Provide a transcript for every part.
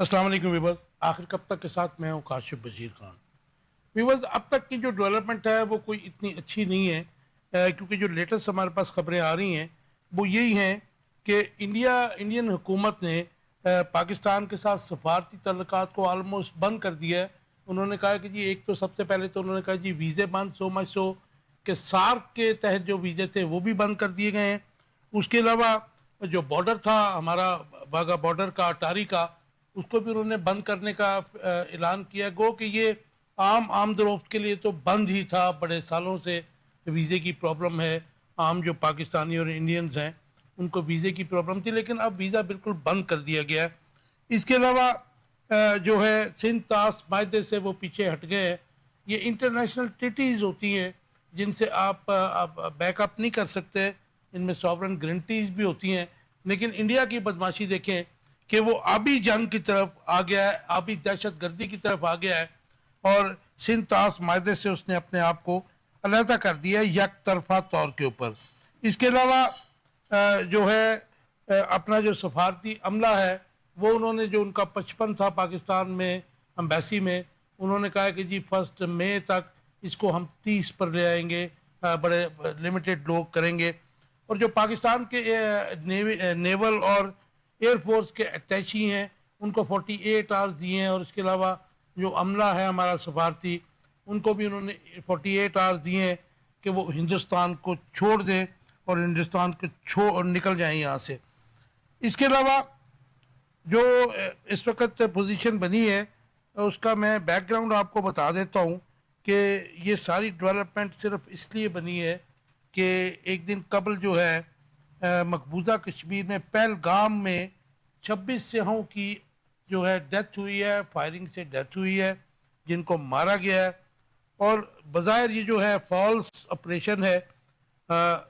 अस्सलाम वालेकुम व्यूवर्स। आखिर कब तक के साथ मैं हूँ काशिफ बशीर खान। व्यूवर्स, अब तक की जो डेवलपमेंट है वो कोई इतनी अच्छी नहीं है, क्योंकि जो लेटेस्ट हमारे पास खबरें आ रही हैं वो यही हैं कि इंडियन हुकूमत ने पाकिस्तान के साथ सफारती तल्लुकात को आलमोस्ट बंद कर दिया है। उन्होंने कहा कि जी, एक तो सबसे पहले तो उन्होंने कहा जी वीज़े बंद, सो मच सो कि सार्क के तहत जो वीज़े थे वो भी बंद कर दिए गए हैं। उसके अलावा जो बॉर्डर था हमारा, वाघा बॉर्डर का, अटारी का, उसको भी उन्होंने बंद करने का ऐलान किया। गो कि ये आम आमदोरफ्त के लिए तो बंद ही था, बड़े सालों से वीज़े की प्रॉब्लम है। आम जो पाकिस्तानी और इंडियंस हैं उनको वीज़े की प्रॉब्लम थी, लेकिन अब वीज़ा बिल्कुल बंद कर दिया गया है। इसके अलावा जो है सिंध ताश माहदे से वो पीछे हट गए हैं। ये इंटरनेशनल ट्रीटीज़ होती हैं जिनसे आप बैकअप नहीं कर सकते, इनमें सॉवरन गारंटीज भी होती हैं। लेकिन इंडिया की बदमाशी देखें कि वो आबी जंग की तरफ आ गया है, आबी दहशत गर्दी की तरफ आ गया है, और सिंध ताश माहदे से उसने अपने आप को अलहदा कर दिया है यक तरफा तौर के ऊपर। इसके अलावा जो है अपना जो सफारती अमला है वो उन्होंने, जो उनका 55 था पाकिस्तान में एम्बेसी में, उन्होंने कहा कि जी 1 मई तक इसको हम 30 पर ले आएंगे, बड़े लिमिटेड लोग करेंगे। और जो पाकिस्तान के नेवल और एयरफोर्स के अटैची हैं उनको 48 आवर्स दिए हैं, और इसके अलावा जो अमला है हमारा सफारती, उनको भी उन्होंने 48 आवर्स दिए हैं कि वो हिंदुस्तान को छोड़ दें और हिंदुस्तान को छोड़ निकल जाएं यहाँ से। इसके अलावा जो इस वक्त पोजीशन बनी है उसका मैं बैकग्राउंड आपको बता देता हूँ कि ये सारी डेवलपमेंट सिर्फ इसलिए बनी है कि एक दिन कबल जो है मकबूजा कश्मीर में पहलगाम में 26 सिखों की जो है डेथ हुई है, फायरिंग से डेथ हुई है, जिनको मारा गया है। और बज़ाहिर ये जो है फॉल्स ऑपरेशन है।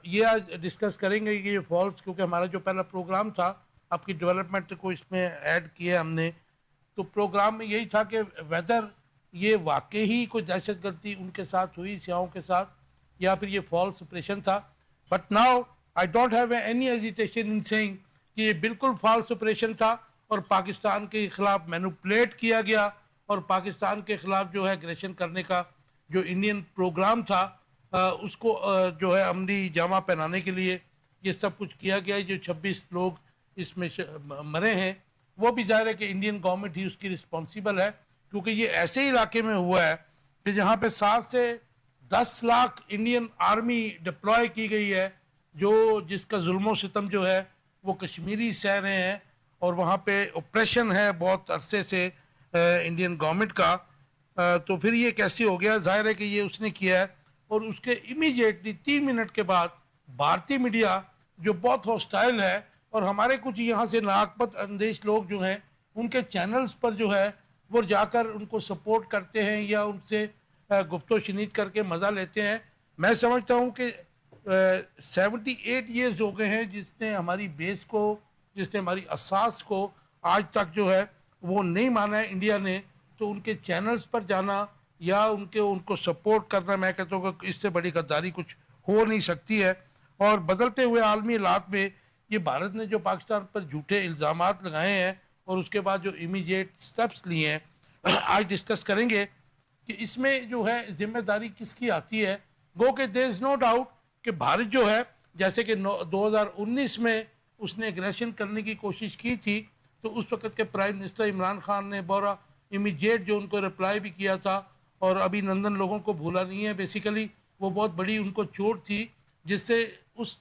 ये आज डिस्कस करेंगे कि ये फॉल्स, क्योंकि हमारा जो पहला प्रोग्राम था आपकी डेवलपमेंट को इसमें ऐड किया हमने, तो प्रोग्राम में यही था कि वेदर ये वाकई ही कोई दहशत गर्दी उनके साथ हुई, सियाहों के साथ, या फिर ये फॉल्स ऑपरेशन था। But now I don't have any hesitation in saying कि ये बिल्कुल फॉल्स ऑपरेशन था और पाकिस्तान के खिलाफ मैनिपुलेट किया गया, और पाकिस्तान के खिलाफ जो है एग्रेशन करने का जो इंडियन प्रोग्राम था उसको जो है अमली जामा पहनाने के लिए ये सब कुछ किया गया है। जो 26 लोग इसमें मरे हैं वो भी ज़ाहिर है कि इंडियन गवर्नमेंट ही उसकी रिस्पॉन्सिबल है, क्योंकि ये ऐसे इलाके में हुआ है कि जहाँ पे 7 से 10 लाख इंडियन आर्मी डिप्लॉय की गई है, जो जिसका जुल्म सितम जो है वो कश्मीरी सह रहे हैं, और वहाँ पे ऑपरेशन है बहुत अरसे से इंडियन गवर्नमेंट का। तो फिर ये कैसे हो गया? जाहिर है कि ये उसने किया है, और उसके इमीडिएटली 3 मिनट के बाद भारतीय मीडिया जो बहुत हॉस्टाइल है, और हमारे कुछ यहाँ से नाकबत अंदेश लोग जो हैं उनके चैनल्स पर जो है वो जाकर उनको सपोर्ट करते हैं या उनसे गुफ्तो शनीद करके मज़ा लेते हैं। मैं समझता हूँ कि 78 ईयर्स हो गए हैं जिसने हमारी बेस को, जिसने हमारी असास को आज तक जो है वो नहीं माना है इंडिया ने। तो उनके चैनल्स पर जाना या उनको सपोर्ट करना, मैं कहता हूँ कि इससे बड़ी गद्दारी कुछ हो नहीं सकती है। और बदलते हुए आलमी हालात में ये भारत ने जो पाकिस्तान पर झूठे इल्ज़ामात लगाए हैं और उसके बाद जो इमीडिएट स्टेप्स लिए हैं आज डिस्कस करेंगे कि इसमें जो है जिम्मेदारी किसकी आती है। गो के देयर इज़ नो डाउट कि भारत जो है, जैसे कि 2019 में उसने एग्रेशन करने की कोशिश की थी, तो उस वक्त के प्राइम मिनिस्टर इमरान खान ने बड़ा इमीडिएट जो उनको रिप्लाई भी किया था, और अभिनंदन लोगों को भूला नहीं है। बेसिकली वो बहुत बड़ी उनको चोट थी, जिससे उस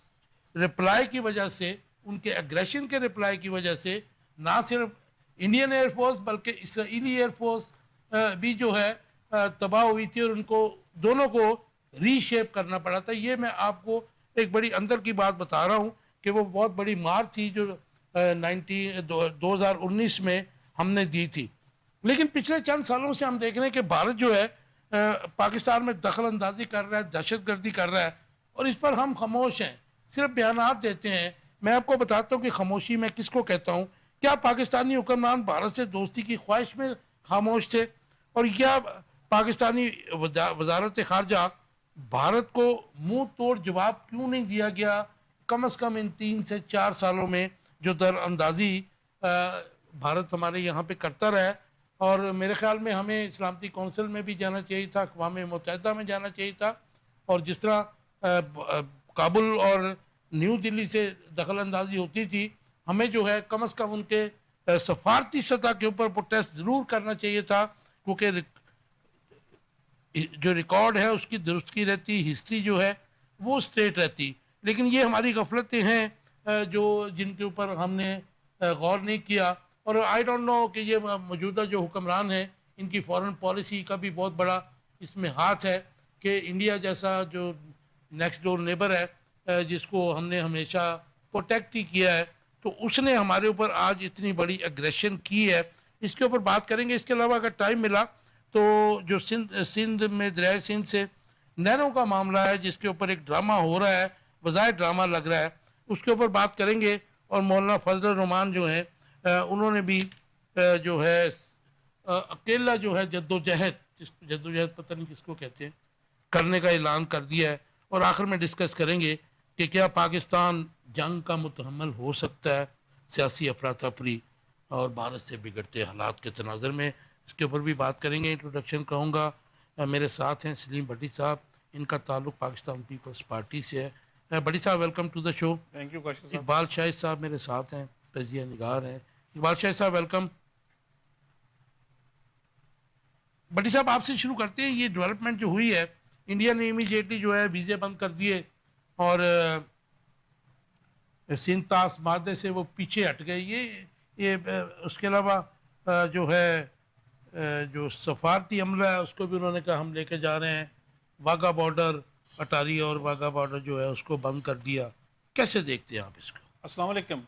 रिप्लाई की वजह से, उनके एग्रेशन के रिप्लाई की वजह से, ना सिर्फ इंडियन एयरफोर्स बल्कि इसराइली एयरफोर्स भी जो है तबाह हुई थी, और उनको दोनों को रीशेप करना पड़ा था। ये मैं आपको एक बड़ी अंदर की बात बता रहा हूँ कि वो बहुत बड़ी मार थी जो 2019 में हमने दी थी। लेकिन पिछले चंद सालों से हम देख रहे हैं कि भारत जो है पाकिस्तान में दखल अंदाजी कर रहा है, दहशत गर्दी कर रहा है, और इस पर हम खामोश हैं, सिर्फ बयानात देते हैं। मैं आपको बताता हूँ कि खामोशी मैं किसको कहता हूँ। क्या पाकिस्तानी हुक्मरान भारत से दोस्ती की ख्वाहिश में खामोश थे, और क्या पाकिस्तानी वजारत खारजा भारत को मुंह तोड़ जवाब क्यों नहीं दिया गया कम अज़ कम इन 3 से 4 सालों में जो दर अंदाजी भारत हमारे यहाँ पे करता रहा है, और मेरे ख्याल में हमें सलामती कौंसिल में भी जाना चाहिए था, अक़वाम मुत्तहिदा में जाना चाहिए था, और जिस तरह काबुल और न्यू दिल्ली से दखल अंदाजी होती थी, हमें जो है कम अज़ कम उनके सफारती सतह के ऊपर प्रोटेस्ट ज़रूर करना चाहिए था, क्योंकि जो रिकॉर्ड है उसकी दुरुस्ती रहती, हिस्ट्री जो है वो स्ट्रेट रहती। लेकिन ये हमारी गफलतें हैं जो जिनके ऊपर हमने गौर नहीं किया। और आई डोंट नो कि ये मौजूदा जो हुक्मरान हैं इनकी फॉरेन पॉलिसी का भी बहुत बड़ा इसमें हाथ है, कि इंडिया जैसा जो नेक्स्ट डोर नेबर है जिसको हमने हमेशा प्रोटेक्ट ही किया है, तो उसने हमारे ऊपर आज इतनी बड़ी एग्रेशन की है। इसके ऊपर बात करेंगे। इसके अलावा अगर टाइम मिला तो जो सिंध में दरिया सिंध से नहरों का मामला है, जिसके ऊपर एक ड्रामा हो रहा है, बज़ाहिर ड्रामा लग रहा है, उसके ऊपर बात करेंगे। और मौलाना फजल रहमान जो हैं उन्होंने भी जो है अकेला जो है जद्दोजहद पता नहीं किसको कहते हैं, करने का ऐलान कर दिया है। और आखिर में डिस्कस करेंगे कि क्या पाकिस्तान जंग का मुतहम्मल हो सकता है सियासी अफरा तफरी और भारत से बिगड़ते हालात के तनाज़र में। इसके ऊपर भी बात करेंगे। इंट्रोडक्शन कहूँगा। मेरे साथ हैं सलीम भट्टी साहब, इनका ताल्लुक़ पाकिस्तान पीपल्स पार्टी से है। भट्टी साहब welcome to the show. Thank you Kashif साहब। इकबाल शाहिद साहब मेरे साथ हैं, तजिया निगार हैं। इकबाल शाहिद साहब वेलकम। भट्टी साहब आपसे शुरू करते हैं। ये डेवलपमेंट जो हुई है, इंडिया ने इमीडिएटली जो है वीज़े बंद कर दिए और सिंध तास मादे से वो पीछे हट गए। ये उसके अलावा जो है जो सफारती अमला है उसको भी उन्होंने कहा हम लेके जा रहे हैं। वाघा बॉर्डर अटारी और वाघा बॉर्डर जो है उसको बंद कर दिया। कैसे देखते हैं आप इसको? अस्सलाम वालेकुम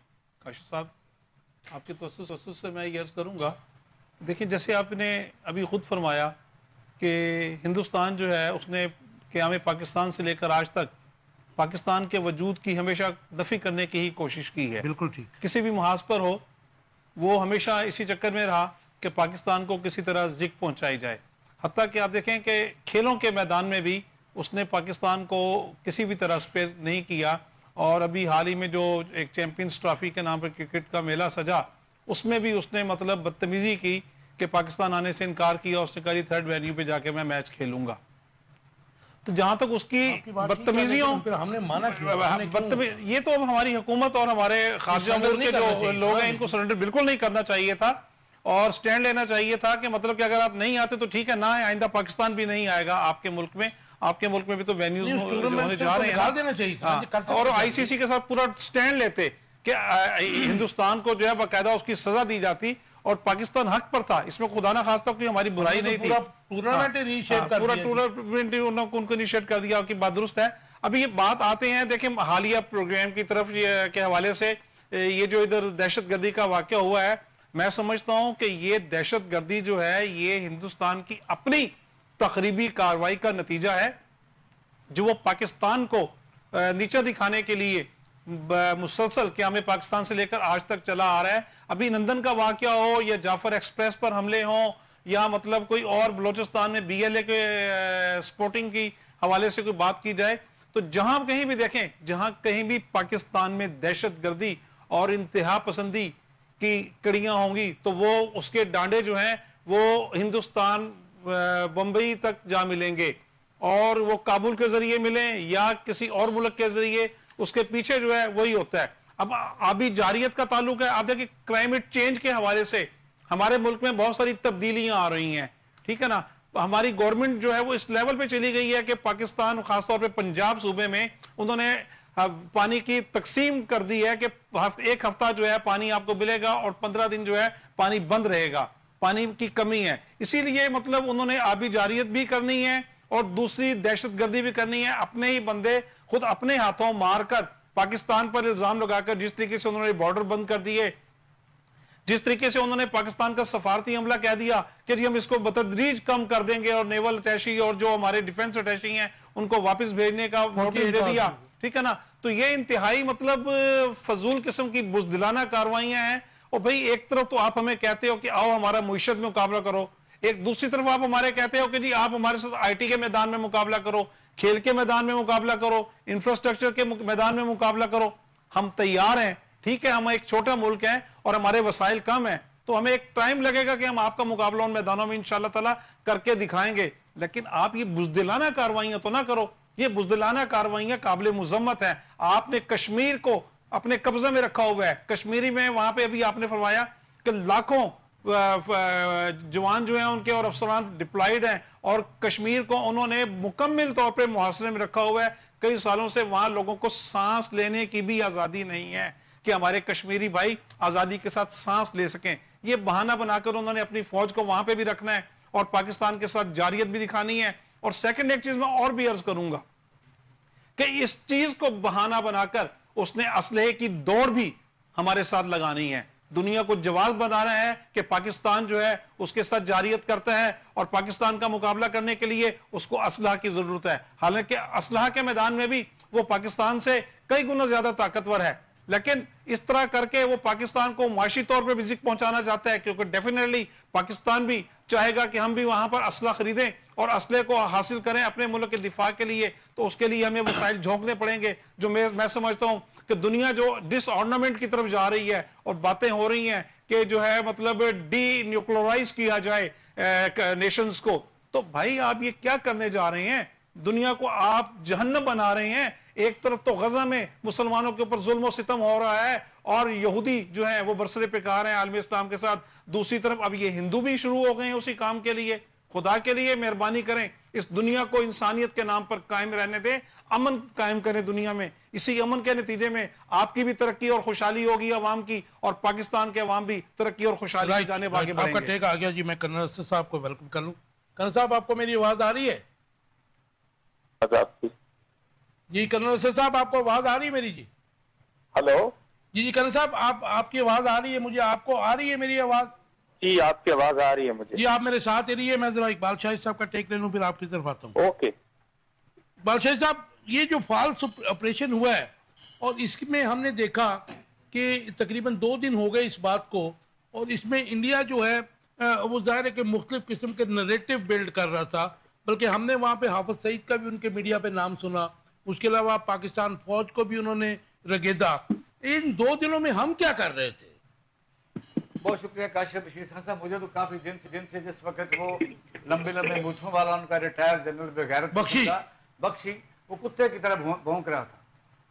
काशिफ साहब, आपके तवज्जुह से मैं ये अर्ज़ करूँगा, देखिए जैसे आपने अभी ख़ुद फरमाया कि हिंदुस्तान जो है उसने क़याम पाकिस्तान से लेकर आज तक पाकिस्तान के वजूद की हमेशा दफ़ी करने की ही कोशिश की है। बिल्कुल ठीक। किसी भी महाज पर हो वो हमेशा इसी चक्कर में रहा कि पाकिस्तान को किसी तरह ज़िक पहुँचाई जाए। हत्ता कि आप देखें कि खेलों के मैदान में भी उसने पाकिस्तान को किसी भी तरह स्पेयर नहीं किया। और अभी हाल ही में जो एक चैम्पियंस ट्रॉफी के नाम पर क्रिकेट का मेला सजा, उसमें भी उसने मतलब बदतमीज़ी की कि पाकिस्तान आने से इनकार किया। उसने कहा थर्ड वेन्यू पे जाके मैं मैच खेलूंगा। तो जहां तक उसकी बदतमीजियों हमने माना ये तो अब हमारी हुकूमत और हमारे खारजा मुल्क के जो लोग हैं इनको सरेंडर बिल्कुल नहीं करना चाहिए था और स्टैंड लेना चाहिए था कि मतलब कि अगर आप नहीं आते तो ठीक है ना, आइंदा पाकिस्तान भी नहीं आएगा आपके मुल्क में। आपके मुल्क में भी तो वेन्यूज होने जा रहे हैं और आईसीसी के साथ पूरा स्टैंड लेते कि हिंदुस्तान को जो है बाकायदा उसकी सजा दी जाती और पाकिस्तान हक पर था। इसमें खुदा ना खास्ता कोई हमारी बुराई नहीं थी। पूरा टूर्नामेंट उनको इनिशिएट कर दिया, आपकी बात दुरुस्त है। अभी ये बात आते हैं देखें हालिया प्रोग्राम की तरफ के हवाले से ये जो इधर दहशतगर्दी का वाकया हुआ है, मैं समझता हूं कि ये दहशतगर्दी जो है ये हिंदुस्तान की अपनी तखरीबी कार्रवाई का नतीजा है जो वो पाकिस्तान को नीचा दिखाने के लिए मुसलसल क़याम पाकिस्तान से लेकर आज तक चला आ रहा है। अभी नंदन का वाकया हो या जाफर एक्सप्रेस पर हमले हों या मतलब कोई और बलोचिस्तान में बीएलए के स्पोर्टिंग की हवाले से कोई बात की जाए, तो जहां कहीं भी देखें, जहां कहीं भी पाकिस्तान में दहशतगर्दी और इंतहा पसंदी की कड़ियां होंगी तो वो उसके डांडे जो हैं वो हिंदुस्तान बंबई तक जा मिलेंगे और वो काबुल के जरिए मिलें या किसी और मुल्क के जरिए, उसके पीछे जो है वही होता है। अब आबी जारियत का ताल्लुक है, आप देखिए क्लाइमेट चेंज के हवाले से हमारे मुल्क में बहुत सारी तब्दीलियां आ रही हैं, ठीक है ना। हमारी गवर्नमेंट जो है वो इस लेवल पे चली गई है कि पाकिस्तान खासतौर पे पंजाब सूबे में उन्होंने पानी की तकसीम कर दी है कि एक हफ्ता जो है पानी आपको मिलेगा और 15 दिन जो है पानी बंद रहेगा, पानी की कमी है। इसीलिए मतलब उन्होंने आबी जारियत भी करनी है और दूसरी दहशतगर्दी भी करनी है। अपने ही बंदे खुद अपने हाथों मारकर पाकिस्तान पर इल्जाम लगाकर जिस तरीके से उन्होंने बॉर्डर बंद कर दिए, जिस तरीके से उन्होंने पाकिस्तान का सफारती हमला कह दिया कि जी हम इसको बतदरीज कम कर देंगे और नेवल अटैची और जो हमारे डिफेंस अटैची हैं उनको वापस भेजने का नोटिस दे दिया, ठीक है ना। तो ये इंतहाई मतलब फजूल किस्म की बुज़दिलाना कार्रवाइयां हैं। और भाई एक तरफ तो आप हमें कहते हो कि आओ हमारा मुईशत में मुकाबला करो, एक दूसरी तरफ आप हमारे कहते हो कि जी आप हमारे साथ आईटी के मैदान में मुकाबला करो, खेल के मैदान में मुकाबला करो, इंफ्रास्ट्रक्चर के मैदान में मुकाबला करो। हम तैयार हैं, ठीक है, हम एक छोटा मुल्क हैं और हमारे वसाइल कम हैं, تو ہمیں ایک ٹائم لگے گا کہ ہم آپ کا مقابلہ ان میدانوں میں انشاءاللہ تعالیٰ کر کے دکھائیں گے، لیکن آپ یہ بزدلانہ کاروائیاں تو نہ کرو. یہ بزدلانہ کاروائیاں قابل مذمت ہیں. آپ نے کشمیر کو اپنے قبضے میں رکھا ہوا ہے. کشمیری میں وہاں پہ ابھی آپ نے فرمایا کہ لاکھوں جوان جو ہیں ان کے اور افسران ڈپلائیڈ ہیں، اور کشمیر کو انہوں نے مکمل طور پہ محاصرے میں رکھا ہوا ہے. کئی سالوں سے وہاں لوگوں کو سانس لینے کی بھی آزادی نہیں ہے کہ ہمارے کشمیری بھائی آزادی کے ساتھ سانس لے سکیں. یہ بہانہ بنا کر انہوں نے اپنی فوج کو وہاں پہ بھی رکھنا ہے اور پاکستان کے ساتھ جاریت بھی دکھانی ہے. اور سیکنڈ ایک چیز میں اور بھی عرض کروں گا کہ اس چیز کو بہانہ بنا کر اس نے اسلحے کی دوڑ بھی ہمارے ساتھ لگانی ہے. دنیا کو جواز بنا رہا ہے کہ پاکستان جو ہے اس کے ساتھ جاریت کرتا ہے اور پاکستان کا مقابلہ کرنے کے لیے اس کو اسلحہ کی ضرورت ہے. حالانکہ اسلحہ کے میدان میں بھی وہ پاکستان سے کئی گنا زیادہ طاقتور ہے، لیکن اس طرح کر کے وہ پاکستان کو معاشی طور پہ بھی ذکر پہنچانا چاہتا ہے، کیونکہ ڈیفینیٹلی پاکستان بھی چاہے گا کہ ہم بھی وہاں پر اسلحہ خریدیں اور اسلحے کو حاصل کریں اپنے ملک کے دفاع کے لیے. تو اس کے لیے ہمیں وسائل جھونکنے پڑیں گے. جو میں سمجھتا ہوں کہ دنیا جو ڈس آرنامنٹ کی طرف جا رہی ہے اور باتیں ہو رہی ہیں کہ جو ہے مطلب ڈی نیوکلرائز کیا جائے نیشنز کو، تو بھائی آپ یہ کیا کرنے جا رہے ہیں؟ دنیا کو آپ جہنم بنا رہے ہیں. ایک طرف تو غزہ میں مسلمانوں کے اوپر ظلم و ستم ہو رہا ہے اور یہودی جو ہیں وہ برسر پیکار ہیں عالم اسلام کے ساتھ، دوسری طرف اب یہ ہندو بھی شروع ہو گئے ہیں اسی کام کے لیے. خدا کے لیے مہربانی کریں، اس دنیا کو انسانیت کے نام پر قائم رہنے دیں، امن قائم کریں دنیا میں. اسی امن کے نتیجے میں آپ کی بھی ترقی اور خوشحالی ہوگی عوام کی، اور پاکستان کے عوام بھی ترقی اور خوشحالی کی جانب آگے بڑھیں آپ کا گے. ٹیک آ گیا جی. میں کرنل اسد صاحب کو ویلکم کر لوں. کرنل صاحب آپ کو میری آواز آ رہی ہے؟ جی کرنل اسد صاحب آپ کو آواز آ رہی ہے میری؟ جی ہلو. جی کرنل صاحب آپ کی آواز آ رہی ہے مجھے، آپ کو آ رہی ہے میری آواز؟ جی آپ کی آواز آ رہی ہے مجھے. جی آپ میرے ساتھ ہی رہیے، میں ذرا اقبال شاہد صاحب کا ٹیک لے لوں پھر آپ کی طرف آتا ہوں. اوکے. اقبال شاہد صاحب، یہ جو فالس آپریشن ہوا ہے اور اس میں ہم نے دیکھا کہ تقریباً 2 دن ہو گئے اس بات کو، اور اس میں انڈیا جو ہے وہ ظاہر ہے کہ مختلف قسم کے نریٹو بلڈ کر رہا تھا، بلکہ ہم نے وہاں پہ حافظ سعید کا بھی ان کے میڈیا پہ نام سنا، اس کے علاوہ پاکستان فوج کو بھی انہوں نے رگیدا. ان 2 دنوں میں ہم کیا کر رہے تھے؟ بہت شکریہ کاشف بشیر خان صاحب. مجھے تو کافی دن سے جس وقت وہ لمبے مونچھوں والا ان کا ریٹائر جنرل بغیرت بخشی وہ کتے کی طرح بھونک رہا تھا.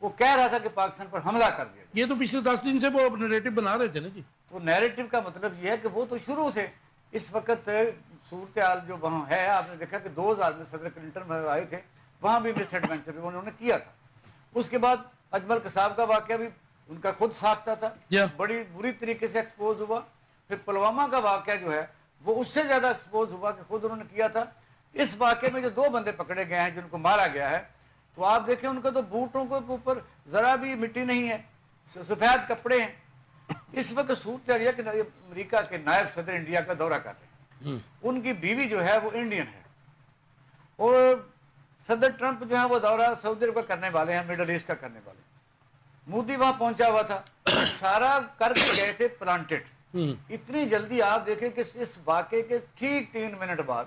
وہ کہہ رہا تھا کہ پاکستان پر حملہ کر دیا. یہ تو پچھلے 10 دن سے وہ نیریٹو بنا رہے تھے نا جی. تو نیریٹو کا مطلب یہ ہے کہ وہ تو شروع سے اس وقت صورتحال جو وہاں ہے، آپ نے دیکھا کہ 2000 میں صدر کلنٹن آئے تھے، وہاں بھی مس ایڈوینچر انہوں نے کیا تھا. اس کے بعد اجمل قصاب کا واقعہ بھی ان کا خود ساختہ تھا، بڑی بری طریقے سے ایکسپوز ہوا. پھر پلوامہ کا واقعہ جو ہے وہ اس سے زیادہ ایکسپوز ہوا کہ خود انہوں نے کیا تھا. اس واقعے میں جو 2 بندے پکڑے گئے ہیں جن کو مارا گیا ہے، تو آپ دیکھیں ان کا تو بوٹوں کے اوپر ذرا بھی مٹی نہیں ہے، سفید کپڑے ہیں. اس وقت صورت ہے کہ امریکہ کے نائب صدر انڈیا کا دورہ کر رہے ہیں. ان کی بیوی جو ہے وہ انڈین ہے، اور صدر ٹرمپ جو ہے وہ دورہ سعودی عرب کا کرنے والے ہیں، مڈل ایسٹ کا کرنے والے. مودی وہاں پہنچا ہوا تھا، سارا کر کے گئے تھے پلانٹڈ. اتنی جلدی آپ دیکھیں کہ اس واقعے کے ٹھیک 3 منٹ بعد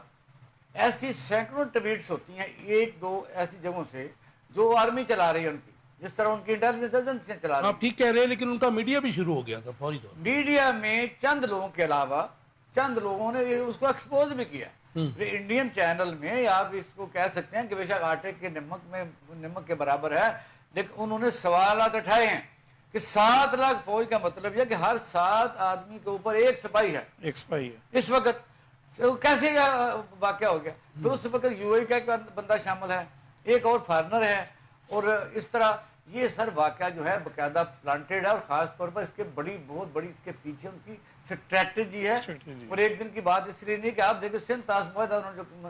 ایسی سینکڑوں ٹویٹس ہوتی ہیں 1-2 ایسی جگہوں سے جو آرمی چلا رہی ہے ان کی، جس طرح ان کی انٹیلیجنس ایجنسیاں چلا رہی ہیں. آپ ٹھیک کہہ رہے ہیں، لیکن ان کا میڈیا بھی شروع ہو گیا تھا فوری طور. میڈیا میں چند لوگوں کے علاوہ چند لوگوں نے اس کو ایکسپوز بھی کیا. انڈین چینل میں آپ اس کو کہہ سکتے ہیں کہ بے شک آٹے کے نمک کے برابر ہے، لیکن انہوں نے سوالات اٹھائے ہیں کہ 7 لاکھ فوج کا مطلب یہ کہ ہر 7 آدمی کے اوپر 1 سپاہی ہے. ایک سپاہی ہے. اس وقت کیسے واقعہ ہو گیا؟ پھر اس وقت یو اے کا ایک بندہ شامل ہے، ایک اور فارنر ہے، اور اس طرح یہ سر واقعہ جو ہے باقاعدہ پلانٹیڈ ہے. اور خاص طور پر اس کے بہت بڑی اس کے پیچھے ان کی اسٹریٹجی ہے. اور ایک دن کی بات اس لیے نہیں کہ آپ دیکھیں سندھ طاس معاہدہ انہوں نے جو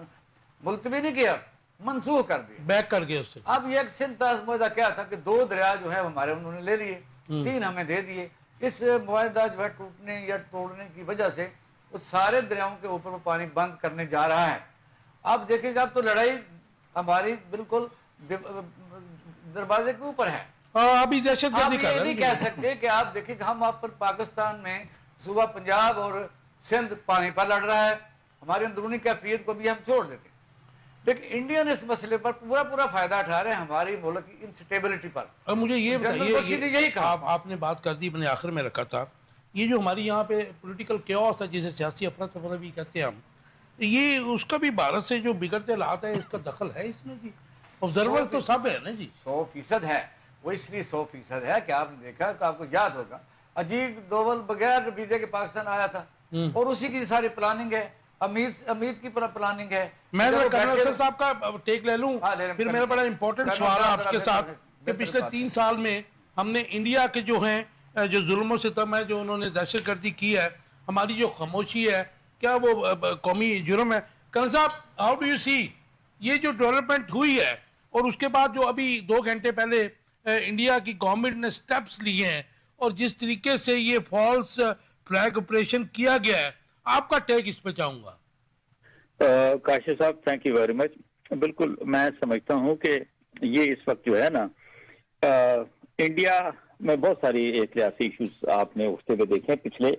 ملتوی نہیں کیا، منسوخ کر دیا، بیک کر گئے اس سے. اب یہ سندھ طاس معاہدہ کیا تھا کہ 2 دریا جو ہے ہمارے انہوں نے لے لیے، 3 ہمیں دے دیے. اس معاہدہ جو ہے ٹوٹنے یا توڑنے کی وجہ سے اس سارے دریاؤں کے اوپر وہ پانی بند کرنے جا رہا ہے. اب دیکھیں گے اب تو لڑائی ہماری بالکل دروازے کے اوپر ہے. ابھی دہشت آپ گردی یہ کر نہیں کہہ سکتے کہ آپ دیکھیں کہ ہم آپ پر پاکستان میں صوبہ پنجاب اور سندھ پانی پر لڑ رہا ہے، ہماری اندرونی کیفیت کو بھی ہم چھوڑ دیتے ہیں. لیکن انڈین اس مسئلے پر پورا فائدہ اٹھا رہے ہیں ہماری ملک کی انسٹیبلٹی پر. اور مجھے یہ جنرل بخشی نے یہی کہا. آپ نے بات کر دی، میں نے آخر میں رکھا تھا یہ جو ہماری یہاں پہ پولیٹیکل کیوس ہے جسے سیاسی افراتفری بھی کہتے ہیں ہم, یہ اس کا بھی بھارت سے جو بگڑتے حالات ہے اس کا دخل ہے اس میں جی؟ آبزرورز تو سب ہے نا جی. 100% ہے, وہ اس لیے 100% ہے کہ آپ نے دیکھا کہ آپ کو یاد ہوگا عجیب دوول بغیر ویزے کے پاکستان آیا تھا اور اسی کی ساری پلاننگ ہے, امیر کی پلاننگ ہے. میں ذرا کرنل افسر صاحب کا ٹیک لے لوں, پھر میرا بڑا امپورٹنٹ سوال ہے آپ کے ساتھ کہ پچھلے 3 سال میں ہم نے انڈیا کے جو ہیں جو ظلم و ستم ہے, جو انہوں نے دہشت گردی کی ہے, ہماری جو خاموشی ہے, کیا وہ قومی جرم ہے؟ کرنل صاحب, ہاؤ ڈو یو سی یہ جو ڈیولپمنٹ ہوئی ہے اور اس کے بعد جو ابھی 2 گھنٹے پہلے انڈیا کی گورنمنٹ نے سٹیپس لیے ہیں اور جس طریقے سے یہ فالس فلیگ آپریشن کیا گیا ہے, آپ کا ٹیک اس پہ چاہوں گا. کاشف صاحب تھینک یو ویری مچ. بالکل میں سمجھتا ہوں کہ یہ اس وقت جو ہے نا انڈیا میں بہت ساری سیاسی ایشوز آپ نے اٹھتے ہوئے دیکھے پچھلے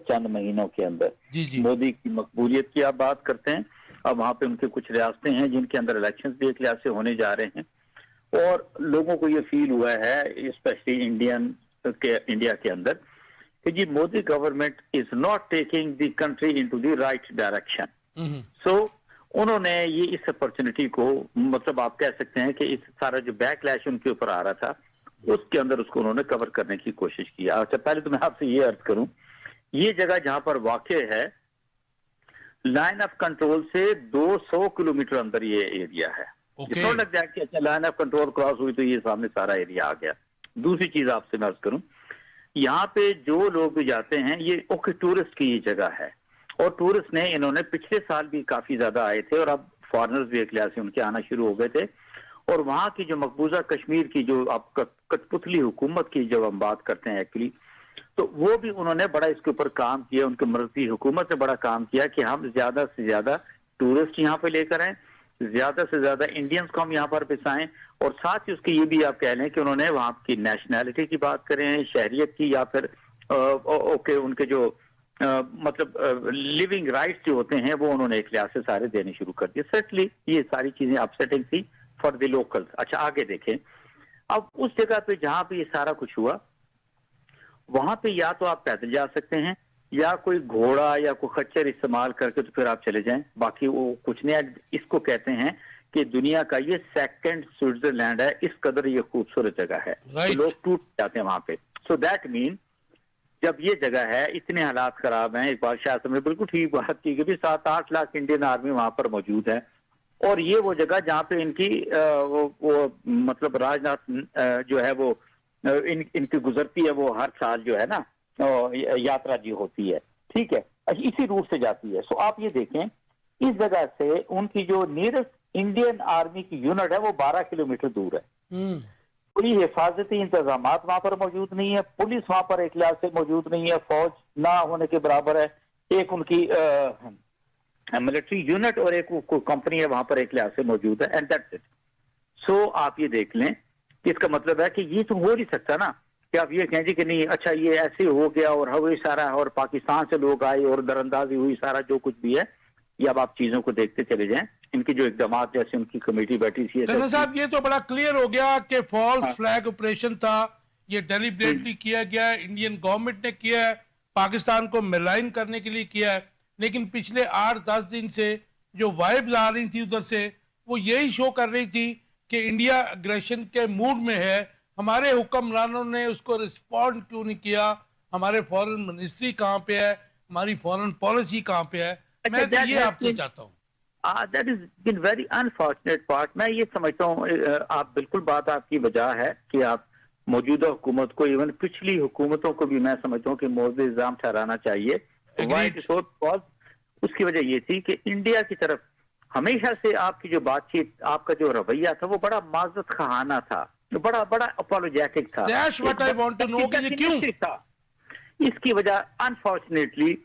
چند مہینوں کے اندر. جی مودی کی مقبولیت کی آپ بات کرتے ہیں, اب وہاں پہ ان کے کچھ ریاستیں ہیں جن کے اندر الیکشنز بھی ایک لحاظ سے ہونے جا رہے ہیں, اور لوگوں کو یہ فیل ہوا ہے اسپیشلی انڈیا کے اندر کہ جی Modi government is not taking the country into the right direction. So انہوں نے یہ اس اپرچونٹی کو, مطلب آپ کہہ سکتے ہیں کہ اس سارا جو بیک لیش ان کے اوپر آ رہا تھا اس کے اندر اس کو انہوں نے کور کرنے کی کوشش کی. اچھا پہلے تو میں آپ سے یہ عرض کروں, یہ جگہ جہاں پر واقع ہے لائن آف کنٹرول سے 200 کلومیٹر اندر یہ ایریا ہے. تو لگ جائے کہ اچھا لائن آف کنٹرول کراس ہوئی تو یہ سامنے سارا ایریا آ گیا. دوسری چیز آپ سے میں عرض کروں, یہاں پہ جو لوگ بھی جاتے ہیں یہ ٹورسٹ کی یہ جگہ ہے, اور ٹورسٹ نے انہوں نے پچھلے سال بھی کافی زیادہ آئے تھے اور اب فارنرز بھی ایک لحاظ سے ان کے آنا شروع ہو گئے تھے. اور وہاں کی جو مقبوضہ کشمیر کی جو آپ کٹ پتلی حکومت کی جب ہم بات کرتے ہیں ایکچولی, تو وہ بھی انہوں نے بڑا اس کے اوپر کام کیا, ان کے مرکزی حکومت نے بڑا کام کیا کہ ہم زیادہ سے زیادہ ٹورسٹ یہاں پہ لے کر آئیں, زیادہ سے زیادہ انڈینز کو ہم یہاں پر پسائیں, اور ساتھ ہی اس کی یہ بھی آپ کہہ لیں کہ انہوں نے وہاں کی نیشنلٹی کی بات کریں, شہریت کی, یا پھر اوکے ان کے جو مطلب لیونگ رائٹس جو ہوتے ہیں وہ انہوں نے ایک لحاظ سے سارے دینے شروع کر دیے. سرٹلی یہ ساری چیزیں اپسیٹنگ تھی فار دی لوکل. اچھا آگے دیکھیں, اب اس جگہ پہ جہاں پہ یہ سارا کچھ ہوا وہاں پہ یا تو آپ پیدل جا سکتے ہیں یا کوئی گھوڑا یا کوئی خچر استعمال کر کے تو پھر آپ چلے جائیں. باقی وہ کچھ نہیں. اس کو کہتے ہیں کہ دنیا کا یہ سیکنڈ سوئٹزرلینڈ ہے, اس قدر یہ خوبصورت جگہ ہے. لوگ ٹوٹ جاتے ہیں وہاں پہ. سو دیٹ مین جب یہ جگہ ہے اتنے حالات خراب ہیں, اقبال شاہ صاحب نے بالکل ٹھیک بات کی کہ 7-8 لاکھ انڈین آرمی وہاں پر موجود ہے, اور یہ وہ جگہ جہاں پہ ان کی وہ مطلب راجناتھ جو ہے وہ ان کی گزرتی ہے, وہ ہر سال جو ہے نا یاترا جی ہوتی ہے, ٹھیک ہے, اسی روٹ سے جاتی ہے. سو آپ یہ دیکھیں اس جگہ سے ان کی جو نیئرسٹ انڈین آرمی کی یونٹ ہے وہ 12 کلومیٹر دور ہے. کوئی حفاظتی انتظامات وہاں پر موجود نہیں ہے, پولیس وہاں پر ایک لحاظ سے موجود نہیں ہے, فوج نہ ہونے کے برابر ہے. ایک ان کی ملٹری یونٹ اور ایک کمپنی ہے وہاں پر ایک لحاظ سے موجود ہے, اینڈ دیٹس اٹ. سو آپ یہ دیکھ لیں کہ اس کا مطلب ہے کہ یہ تو ہو نہیں سکتا نا کہ آپ یہ کہیں جی کہ نہیں اچھا یہ ایسے ہو گیا اور ہوئی سارا, اور پاکستان سے لوگ آئے اور دراندازی ہوئی, سارا جو کچھ بھی ہے. یہ اب آپ چیزوں کو دیکھتے چلے جائیں, ان کی جو اقدامات جیسے ان کی کمیٹی بیٹھی تھی. صاحب یہ تو بڑا کلیئر ہو گیا کہ فالس فلیگ آپریشن تھا, یہ ڈیلیبریٹلی کیا گیا ہے, انڈین گورنمنٹ نے کیا ہے, پاکستان کو ملائن کرنے کے لیے کیا ہے. لیکن پچھلے 8-10 دن سے جو وائبز آ رہی تھی ادھر سے وہ یہی شو کر رہی تھی کہ انڈیا اگریشن کے موڈ میں ہے. ہمارے حکمرانوں نے اس کو رسپونڈ کیوں نہیں کیا, ہمارے فورن منسٹری کہاں پہ ہے, ہماری فورن پالیسی کہاں پہ ہے. میں تو یہ آپ سے چاہتا ہوں. That has been very unfortunate part. میں یہ سمجھتا ہوں آپ بالکل بات آپ کی وجہ ہے کہ آپ موجودہ حکومت کو, ایون پچھلی حکومتوں کو بھی میں سمجھتا ہوں کہ موضوع الزام ٹھہرانا چاہیے. اس کی وجہ یہ تھی کہ انڈیا کی طرف ہمیشہ سے آپ کی جو بات چیت, آپ کا جو رویہ تھا وہ بڑا معذرت خواہانہ تھا, بڑا اپولوجیٹک تھا. That's what I want to know کہ یہ کیوں تھا. اس کی وجہ انفارچونیٹلی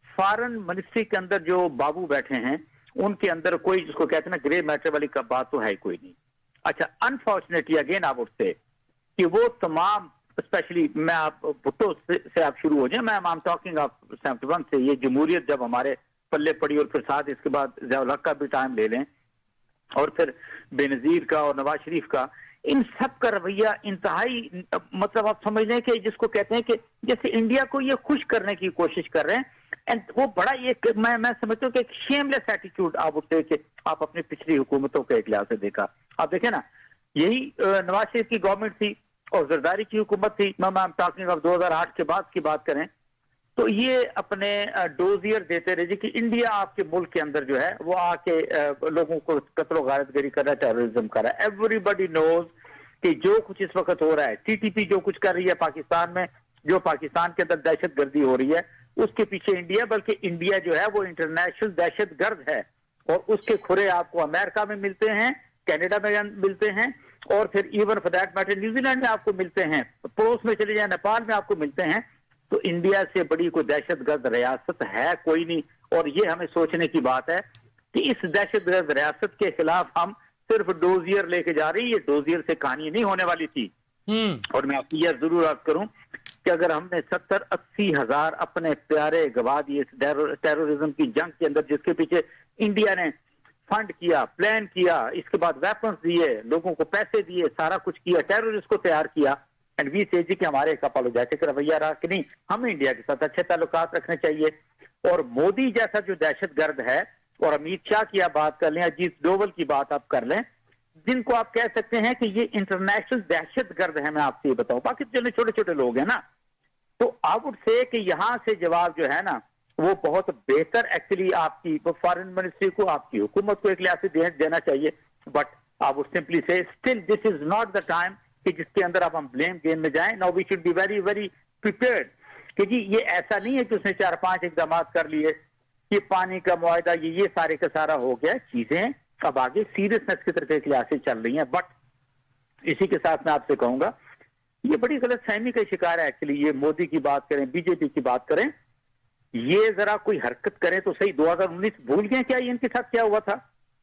فارن منسٹری کے اندر جو بابو بیٹھے ہیں ان کے اندر کوئی جس کو کہتے ہیں نا گرے میٹر والی بات تو ہے کوئی نہیں. اچھا انفارچونیٹلی اگین آپ اٹھتے کہ وہ تمام اسپیشلی میں آپ بھٹو سے آپ شروع ہو جائیں, میں آم ٹاکنگ آف 71 سے, یہ جمہوریت جب ہمارے پلے پڑی اور پھر ساتھ اس کے بعد ضیاء الحق کا بھی ٹائم لے لیں اور پھر بے نظیر کا اور نواز شریف کا, इन सब का रवैया इंतहाई, मतलब आप समझ लें कि जिसको कहते हैं कि जैसे इंडिया को ये खुश करने की कोशिश कर रहे हैं, एंड वो बड़ा एक मैं समझता हूँ कि एक शेमलेस एटीट्यूड आप उठते कि आप अपनी पिछली हुकूमतों के एक लिहाज से देखा, आप देखें ना, यही नवाज शरीफ की गवर्नमेंट थी और जरदारी की हुकूमत थी, मैं टॉकिंग ऑफ 2008 के बाद की बात करें, तो ये अपने डोजियर देते रहे जी कि इंडिया आपके मुल्क के अंदर जो है वो आके लोगों को कत्ल गारतगरी कर रहा है, टेररिज्म कर रहा है। एवरीबडी नोज कि जो कुछ इस वक्त हो रहा है, टीटीपी जो कुछ कर रही है पाकिस्तान में, जो पाकिस्तान के अंदर दहशत गर्दी हो रही है, उसके पीछे इंडिया, बल्कि इंडिया जो है वो इंटरनेशनल दहशत गर्द है, और उसके खुरे आपको अमेरिका में मिलते हैं, कनाडा में मिलते हैं, और फिर even for that matter New Zealand में आपको मिलते हैं, पड़ोस में चले जाए नेपाल में आपको मिलते हैं। तो इंडिया से बड़ी कोई दहशतगर्द रियासत है कोई नहीं, और ये हमें सोचने की बात है कि इस दहशतगर्द रियासत के खिलाफ हम सिर्फ डोजियर लेके जा रही है। ये डोजियर से कहानी नहीं होने वाली थी। और मैं आपकी यह जरूर अर्ज करूं कि अगर हमने 70-80 हजार अपने प्यारे गवा दिए टेररिज्म की जंग के अंदर, जिसके पीछे इंडिया ने फंड किया, प्लान किया, इसके बाद वेपन्स दिए, लोगों को पैसे दिए, सारा कुछ किया, टेररिस्ट को तैयार किया, एंड वी से जी कि हमारे एक अपोलोजेटिक रवैया रहा कि नहीं, हमें इंडिया के साथ अच्छे ताल्लुकात रखने चाहिए। और मोदी जैसा जो दहशतगर्द है, और अमित शाह की आप बात कर लें, अजीत डोवल की बात आप कर लें, जिनको आप कह सकते हैं कि ये इंटरनेशनल दहशतगर्द है, मैं आपसे ये बताऊं, बाकी जो छोटे छोटे लोग हैं ना, तो आई वुड से कि यहां से जवाब जो है ना वो बहुत बेहतर एक्चुअली आपकी फॉरेन मिनिस्ट्री को, आपकी हुकूमत को एक लिहाज से देना चाहिए। But I would simply say still this is not the time कि जिसके अंदर आप हम ब्लेम गेम में जाएं। Now we should be very very prepared कि जी ये ऐसा नहीं है कि उसने 4-5 इकदाम कर लिए, ये पानी का मुआहदा, ये सारे का सारा हो गया, चीजें अब आगे सीरियसनेस की तरफ एक लिहाज से चल रही हैं। बट इसी के साथ मैं आपसे कहूंगा ये बड़ी गलत फहमी का शिकार है एक्चुअली। ये मोदी की बात करें, बीजेपी की बात करें, ये जरा कोई हरकत करें तो सही। 2019 भूल गए क्या ये इनके साथ क्या हुआ था,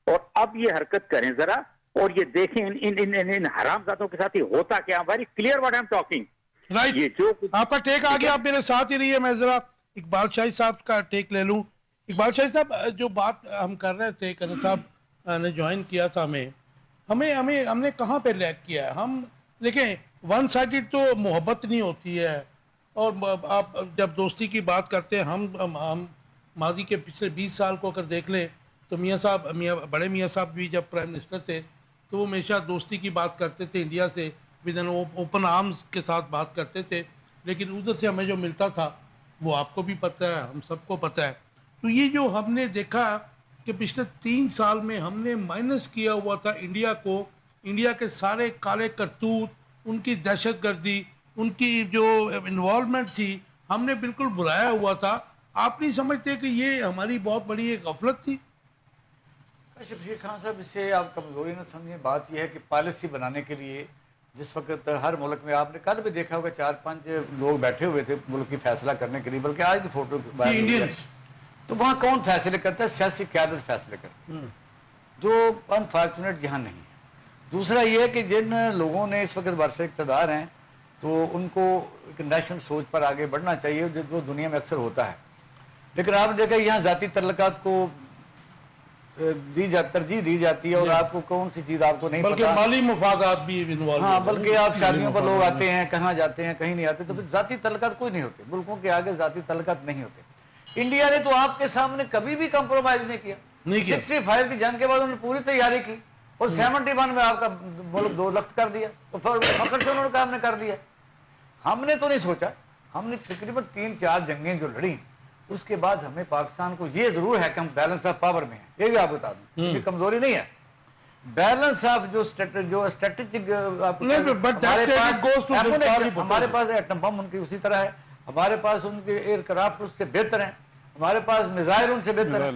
और अब ये हरकत करें जरा, और ये देखें इन हरामजादों के साथ ये होता क्या। Very clear what I am talking. Right, ये जो आपका टेक आ गया, आप मेरे साथ ही रहिए, मैं जरा इकबाल शाही साहब का टेक ले लूं। इकबाल शाही साहब, जो बात हम कर रहे थे, करण साहब ने ज्वाइन किया था हमने कहाँ पे लैग किया है। हम देखें, वन साइडेड तो मोहब्बत नहीं होती है, और आप जब दोस्ती की बात करते हैं, हम माजी के पिछले 20 साल को अगर देख लें तो बड़े मियाँ साहब भी जब प्राइम मिनिस्टर थे तो वो हमेशा दोस्ती की बात करते थे इंडिया से, विद एन ओपन आर्म्स के साथ बात करते थे, लेकिन उधर से हमें जो मिलता था वो आपको भी पता है, हम सबको पता है। तो ये जो हमने देखा कि पिछले 3 साल में हमने माइनस किया हुआ था इंडिया को, इंडिया के सारे काले करतूत, उनकी दहशतगर्दी, उनकी जो इन्वॉल्वमेंट थी, हमने बिल्कुल बुलाया हुआ था। आप नहीं समझते कि ये हमारी बहुत बड़ी एक गफलत थी? शफीक खान साहब, इससे आप कमजोरी न समझिए। बात यह है कि पॉलिसी बनाने के लिए जिस वक्त हर मुल्क में, आपने कल भी देखा होगा 4-5 लोग बैठे हुए थे मुल्क की फैसला करने के लिए, बल्कि आज की फोटो इंडियंस, तो वहाँ कौन फैसले करता है? सियासी क़यादत फैसले करती है, जो अनफॉर्चुनेट यहाँ नहीं है। दूसरा ये है कि जिन लोगों ने इस वक्त वर्षे इक़्तिदार हैं तो उनको एक नेशनल सोच पर आगे बढ़ना चाहिए, जो दुनिया में अक्सर होता है। लेकिन आपने देखा यहाँ ज़ाती तल्लुकात को तरजीह दी जाती है, और आपको कौन सी चीज़ आपको नहीं बल्कि पता, माली मुफादात भी इन्वॉल्व, हाँ, बल्कि आप शादियों पर लोग आते हैं, कहाँ जाते हैं, कहीं नहीं आते, तो फिर ज़ाती तल्लुकात कोई नहीं होते, मुल्कों के आगे ज़ाती तल्लुकात नहीं होते। इंडिया ने तो आपके सामने कभी भी कंप्रोमाइज नहीं किया। 65 की जंग के बाद उन्होंने पूरी तैयारी की, और 71 में आपका मुल्क 2 लख्त कर दिया, तो फखर से उन्होंने काम कर दिया। हमने तो नहीं सोचा, हमने तकरीबन 3-4 जंगें जो लड़ी, उसके बाद हमें पाकिस्तान को ये जरूर है कि हम बैलेंस ऑफ पावर में हैं, ये भी आप बता दूं, ये कमजोरी नहीं है। बैलेंस ऑफ जो स्ट्रेटेजिक हमारे पास एटम बम उनकी उसी तरह है, हमारे पास उनके एयरक्राफ्ट उससे बेहतर हैं, हमारे पास मिसाइल उनसे बेहतर है।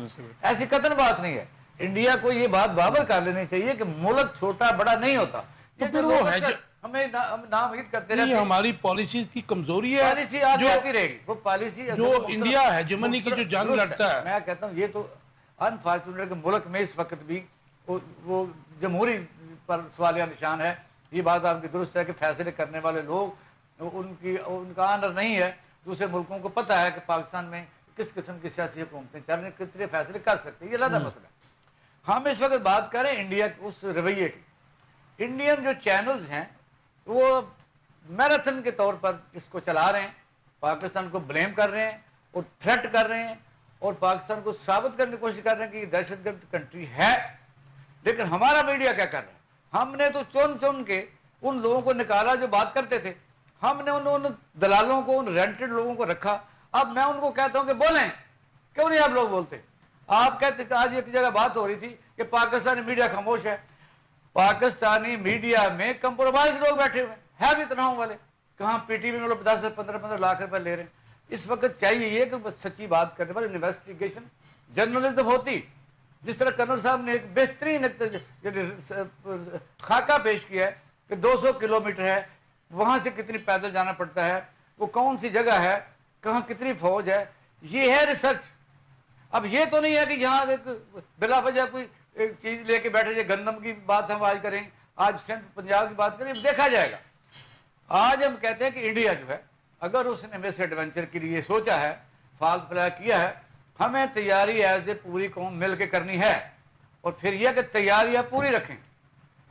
ऐसी कतन बात नहीं है। इंडिया को ये बात बाबर कर लेनी चाहिए कि मुल्क छोटा बड़ा नहीं होता। ये जो लोग हमें नाउम्मीद करते रहते हैं, हमारी पॉलिसीज की कमजोरी है, पॉलिसी आती रहेगी। वो पॉलिसी जो इंडिया हेजेमनी की जो जंग लड़ता है, मैं कहता हूँ ये तो अनफॉर्चुनेट मुल्क में इस वक्त भी वो जमहूरी पर सवालिया निशान है। ये बात आपकी दुरुस्त है कि फैसले करने वाले लोग उनका आनर नहीं है। दूसरे मुल्कों को पता है कि पाकिस्तान में किस किस्म की सियासी हुकूमतें चल रही, कितने फैसले कर सकते हैं, ये अलग मसला है। हम इस वक्त बात करें इंडिया के उस रवैये की, इंडियन जो चैनल्स हैं वो मैराथन के तौर पर इसको चला रहे हैं, पाकिस्तान को ब्लेम कर रहे हैं और थ्रेट कर रहे हैं और पाकिस्तान को साबित करने की कोशिश कर रहे हैं कि दहशतगर्द कंट्री है। लेकिन हमारा मीडिया क्या कर रहा है, हमने तो चुन चुन के उन लोगों को निकाला जो बात करते थे, हमने उन दलालों को, उन रेंटेड लोगों को रखा। अब मैं उनको कहता हूं कि बोलें, क्यों नहीं आप लोग बोलते? आप कहते, आज एक जगह बात हो रही थी कि पाकिस्तानी मीडिया खामोश है। पाकिस्तानी मीडिया में कंप्रोमाइज लोग बैठे हुए हैं भी तनहाओं वाले, कहाँ पीटीवी में लोग 10-15 लाख रुपए ले रहे हैं। इस वक्त चाहिए ये कि सच्ची बात करने पर इन्वेस्टिगेशन जर्नलिज्म होती, जिस तरह कर्नल साहब ने एक बेहतरीन खाका पेश किया है कि 200 किलोमीटर है, वहां से कितनी पैदल जाना पड़ता है, वो कौन सी जगह है, कहाँ कितनी फौज है, ये है रिसर्च। अब ये तो नहीं है कि यहाँ एक बिला वजह कोई एक चीज लेके बैठे जाए। गंदम की बात हम आज करें, आज सिंध पंजाब की बात करें, देखा जाएगा। आज हम कहते हैं कि इंडिया जो है, अगर उसने मिस एडवेंचर के लिए सोचा है, फाल्स फ्लैग किया है, हमें तैयारी एज ए पूरी कौम मिल के करनी है और फिर यह कि तैयारियां पूरी रखें।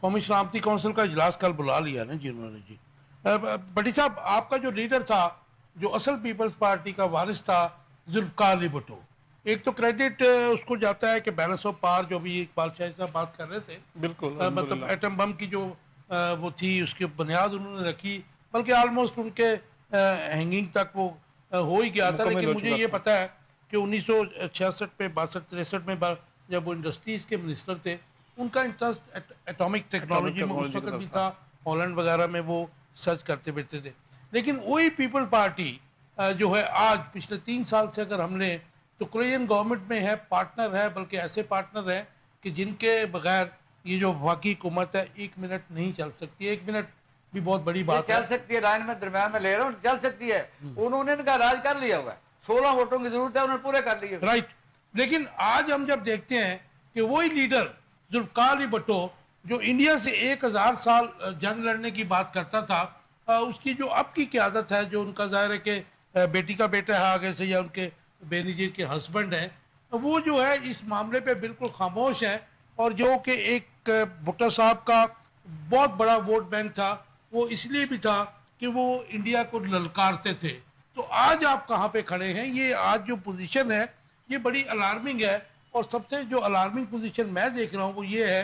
कौमी सलामती कौंसिल का इजलास कल बुला लिया ना जी उन्होंने जी। भट्टी साहब, आपका जो लीडर था, जो असल पीपल्स पार्टी का वारिस था, जुल्फकार अली भुट्टो, एक तो क्रेडिट उसको जाता है कि बैलेंस ऑफ पावर, जो भी इकबाल शाही साहब बात कर रहे थे, बिल्कुल मतलब एटम बम की जो वो थी, उसकी बुनियाद उन्होंने रखी, बल्कि ऑलमोस्ट उनके हैंगिंग तक वो हो ही गया था। लेकिन मुझे ये पता है कि 1966 पे 62-63 में जब वो इंडस्ट्रीज के मिनिस्टर थे, उनका इंटरेस्ट एटॉमिक टेक्नोलॉजी में उस वक्त भी था, हॉलैंड वगैरह में वो सर्च करते फिरते थे। लेकिन वही पीपल पार्टी जो है आज पिछले 3 साल से अगर हमने, तो कोलिशन गवर्नमेंट में है, पार्टनर है, बल्कि ऐसे पार्टनर हैं कि जिनके बगैर ये जो वफाकी हुकूमत है 1 मिनट नहीं चल सकती। 1 मिनट भी बहुत बड़ी बात चल सकती है, लाइन में दरम्यान में ले रहा हूँ, चल सकती है। उन्होंने इनका इलाज कर लिया हुआ है, 16 वोटों की जरूरत है, उन्होंने पूरे कर लिए। राइट। लेकिन आज हम जब देखते हैं कि वही लीडर जुल्फकार अली भुट्टो जो इंडिया से 1000 साल जंग लड़ने की बात करता था, उसकी जो अब की क़यादत है, जो उनका ज़ाहिर है कि बेटी का बेटा है आगे से, या उनके बेनजीर के हस्बैंड हैं, वो जो है इस मामले पे बिल्कुल खामोश है। और जो कि एक भुट्टो साहब का बहुत बड़ा वोट बैंक था, वो इसलिए भी था कि वो इंडिया को ललकारते थे। तो आज आप कहाँ पे खड़े हैं? ये आज जो पोजीशन है ये बड़ी अलार्मिंग है। और सबसे जो अलार्मिंग पोजीशन मैं देख रहा हूँ वो ये है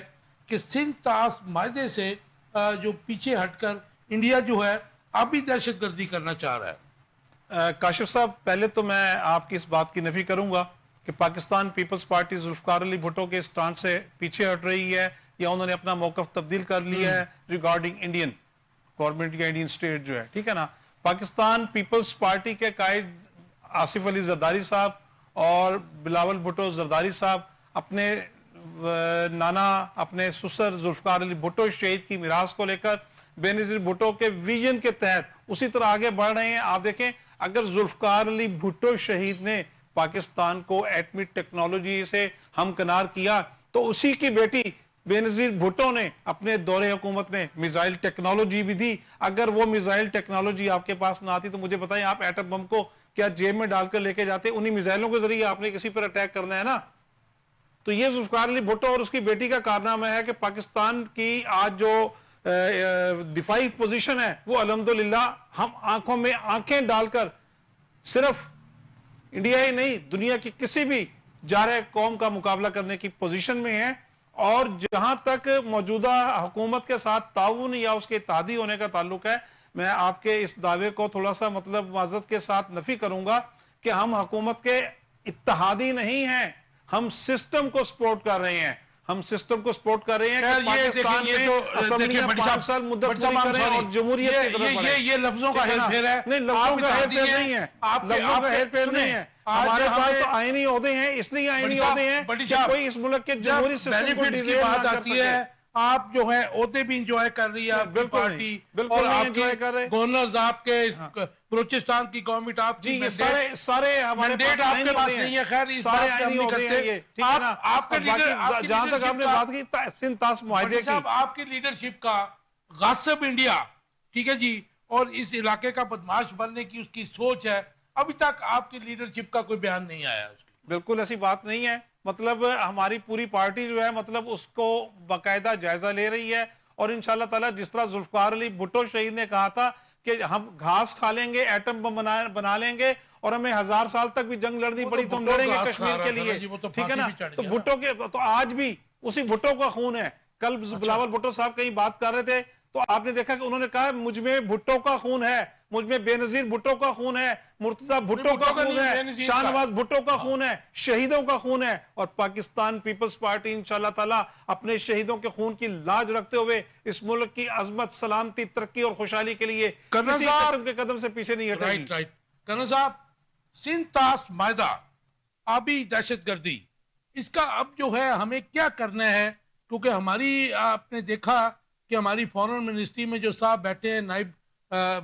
कि सिंध ताश मायदे से जो पीछे हटकर इंडिया जो है अब भी दहशतगर्दी करना चाह रहा है। काशिफ साहब, पहले तो मैं आपकी इस बात की नफी करूंगा कि पाकिस्तान पीपल्स पार्टी जुल्फकार अली भुट्टो के स्टांस से पीछे हट रही है या उन्होंने अपना मौकफ तब्दील कर लिया है रिगार्डिंग इंडियन गवर्नमेंट या इंडियन स्टेट जो है, ठीक है ना। पाकिस्तान पीपल्स पार्टी के कायद आसिफ अली जरदारी साहब और बिलावल भुट्टो जरदारी साहब अपने नाना, अपने ससुर जुल्फकार अली भुट्टो शहीद की मिरास को लेकर बेनजीर भुट्टो के विजन के तहत उसी तरह आगे बढ़ रहे हैं। आप देखें, अगर जुल्फकार अली भुट्टो शहीद ने पाकिस्तान को एटमी टेक्नोलॉजी से हमकनार किया, तो उसी की बेटी बेनजीर भुट्टो ने अपने दौरे हुकूमत में मिसाइल टेक्नोलॉजी भी दी। अगर वो मिसाइल टेक्नोलॉजी आपके पास ना आती तो मुझे बताएं, आप एटम बम को क्या जेब में डालकर लेके जाते? उन्हीं मिसाइलों के जरिए आपने किसी पर अटैक करना है ना। तो ये जुल्फकार अली भुट्टो और उसकी बेटी का कारनामा है कि पाकिस्तान की आज जो दिफाई पोजीशन है वो अल्हम्दुलिल्लाह हम आंखों में आंखें डालकर सिर्फ इंडिया ही नहीं दुनिया की किसी भी जारह कौम का मुकाबला करने की पोजीशन में है। और जहां तक मौजूदा हुकूमत के साथ ताउन या उसके इत्तेहादी होने का ताल्लुक है, मैं आपके इस दावे को थोड़ा सा मतलब माजरत के साथ नफी करूंगा कि हम हुकूमत के इत्तेहादी नहीं हैं, हम सिस्टम को सपोर्ट कर रहे हैं। हम सिस्टम को सपोर्ट कर रहे हैं कि पाकिस्तान में असेंबलियां 5 साल मुद्दत पूरी करें और जमहूरियत की तरफ बढ़े। ये लफ्जों का हेरफेर है। नहीं, लफ्जों का हेरफेर नहीं है, लफ्जों का हेरफेर नहीं है। हमारे पास आईनी ओहदे हैं, इसलिए आईनी ओहदे हैं कि कोई इस मुल्क के जमहूरी सिस्टम को की बात आती है, आप जो है ओहदे भी इंजॉय कर रही है आपकी पार्टी, बिल्कुल और एंजॉय कर रहे। गवर्नर्स आपके बलूचिस्तान की गवर्नमेंट आपकी, ये सारे हमारे मैंडेट आपके पास नहीं है। खैर इस बात से हम नहीं करते। आपके लीडर, जहां तक आपने बात की सिंध ताश मुआहदे की, आपकी लीडरशिप का गासिब इंडिया, ठीक है जी, और इस इलाके का बदमाश बनने की उसकी सोच है, अभी तक आपकी लीडरशिप का कोई बयान नहीं आया उसकी। बिल्कुल ऐसी बात नहीं है। मतलब हमारी पूरी पार्टी जो है मतलब उसको बाकायदा जायजा ले रही है اور انشاءاللہ تعالیٰ جس طرح ذوالفقار علی بھٹو شہید نے کہا تھا کہ ہم گھاس کھا لیں گے، ایٹم بم بنا لیں گے، اور ہمیں 1000 سال تک بھی جنگ لڑنی پڑی تو ہم لڑیں گے کشمیر کے لیے، ٹھیک ہے نا؟ تو بھٹو کے تو آج بھی اسی بھٹو کا خون ہے. کل بلاول بھٹو صاحب کہیں بات کر رہے تھے تو آپ نے دیکھا کہ انہوں نے کہا مجھ میں بھٹو کا خون ہے، مجھ میں بے نظیر بھٹو کا خون ہے، مرتضی بھٹو کا خون ہے، شاہ نواز بھٹو کا خون ہے، شہیدوں کا خون ہے. اور پاکستان پیپلز پارٹی انشاءاللہ تعالیٰ اپنے شہیدوں کے خون کی لاج رکھتے ہوئے اس ملک کی عظمت، سلامتی، ترقی اور خوشحالی کے لیے کسی قسم کے قدم سے پیچھے نہیں ہٹے گی. رائٹ کرنل صاحب، سندھ طاس معاہدہ، آبی دہشت گردی، اس کا اب جو ہے ہمیں کیا کرنا ہے؟ کیونکہ ہماری آپ نے دیکھا کہ ہماری فورن منسٹری میں جو صاحب بیٹھے ہیں، نائب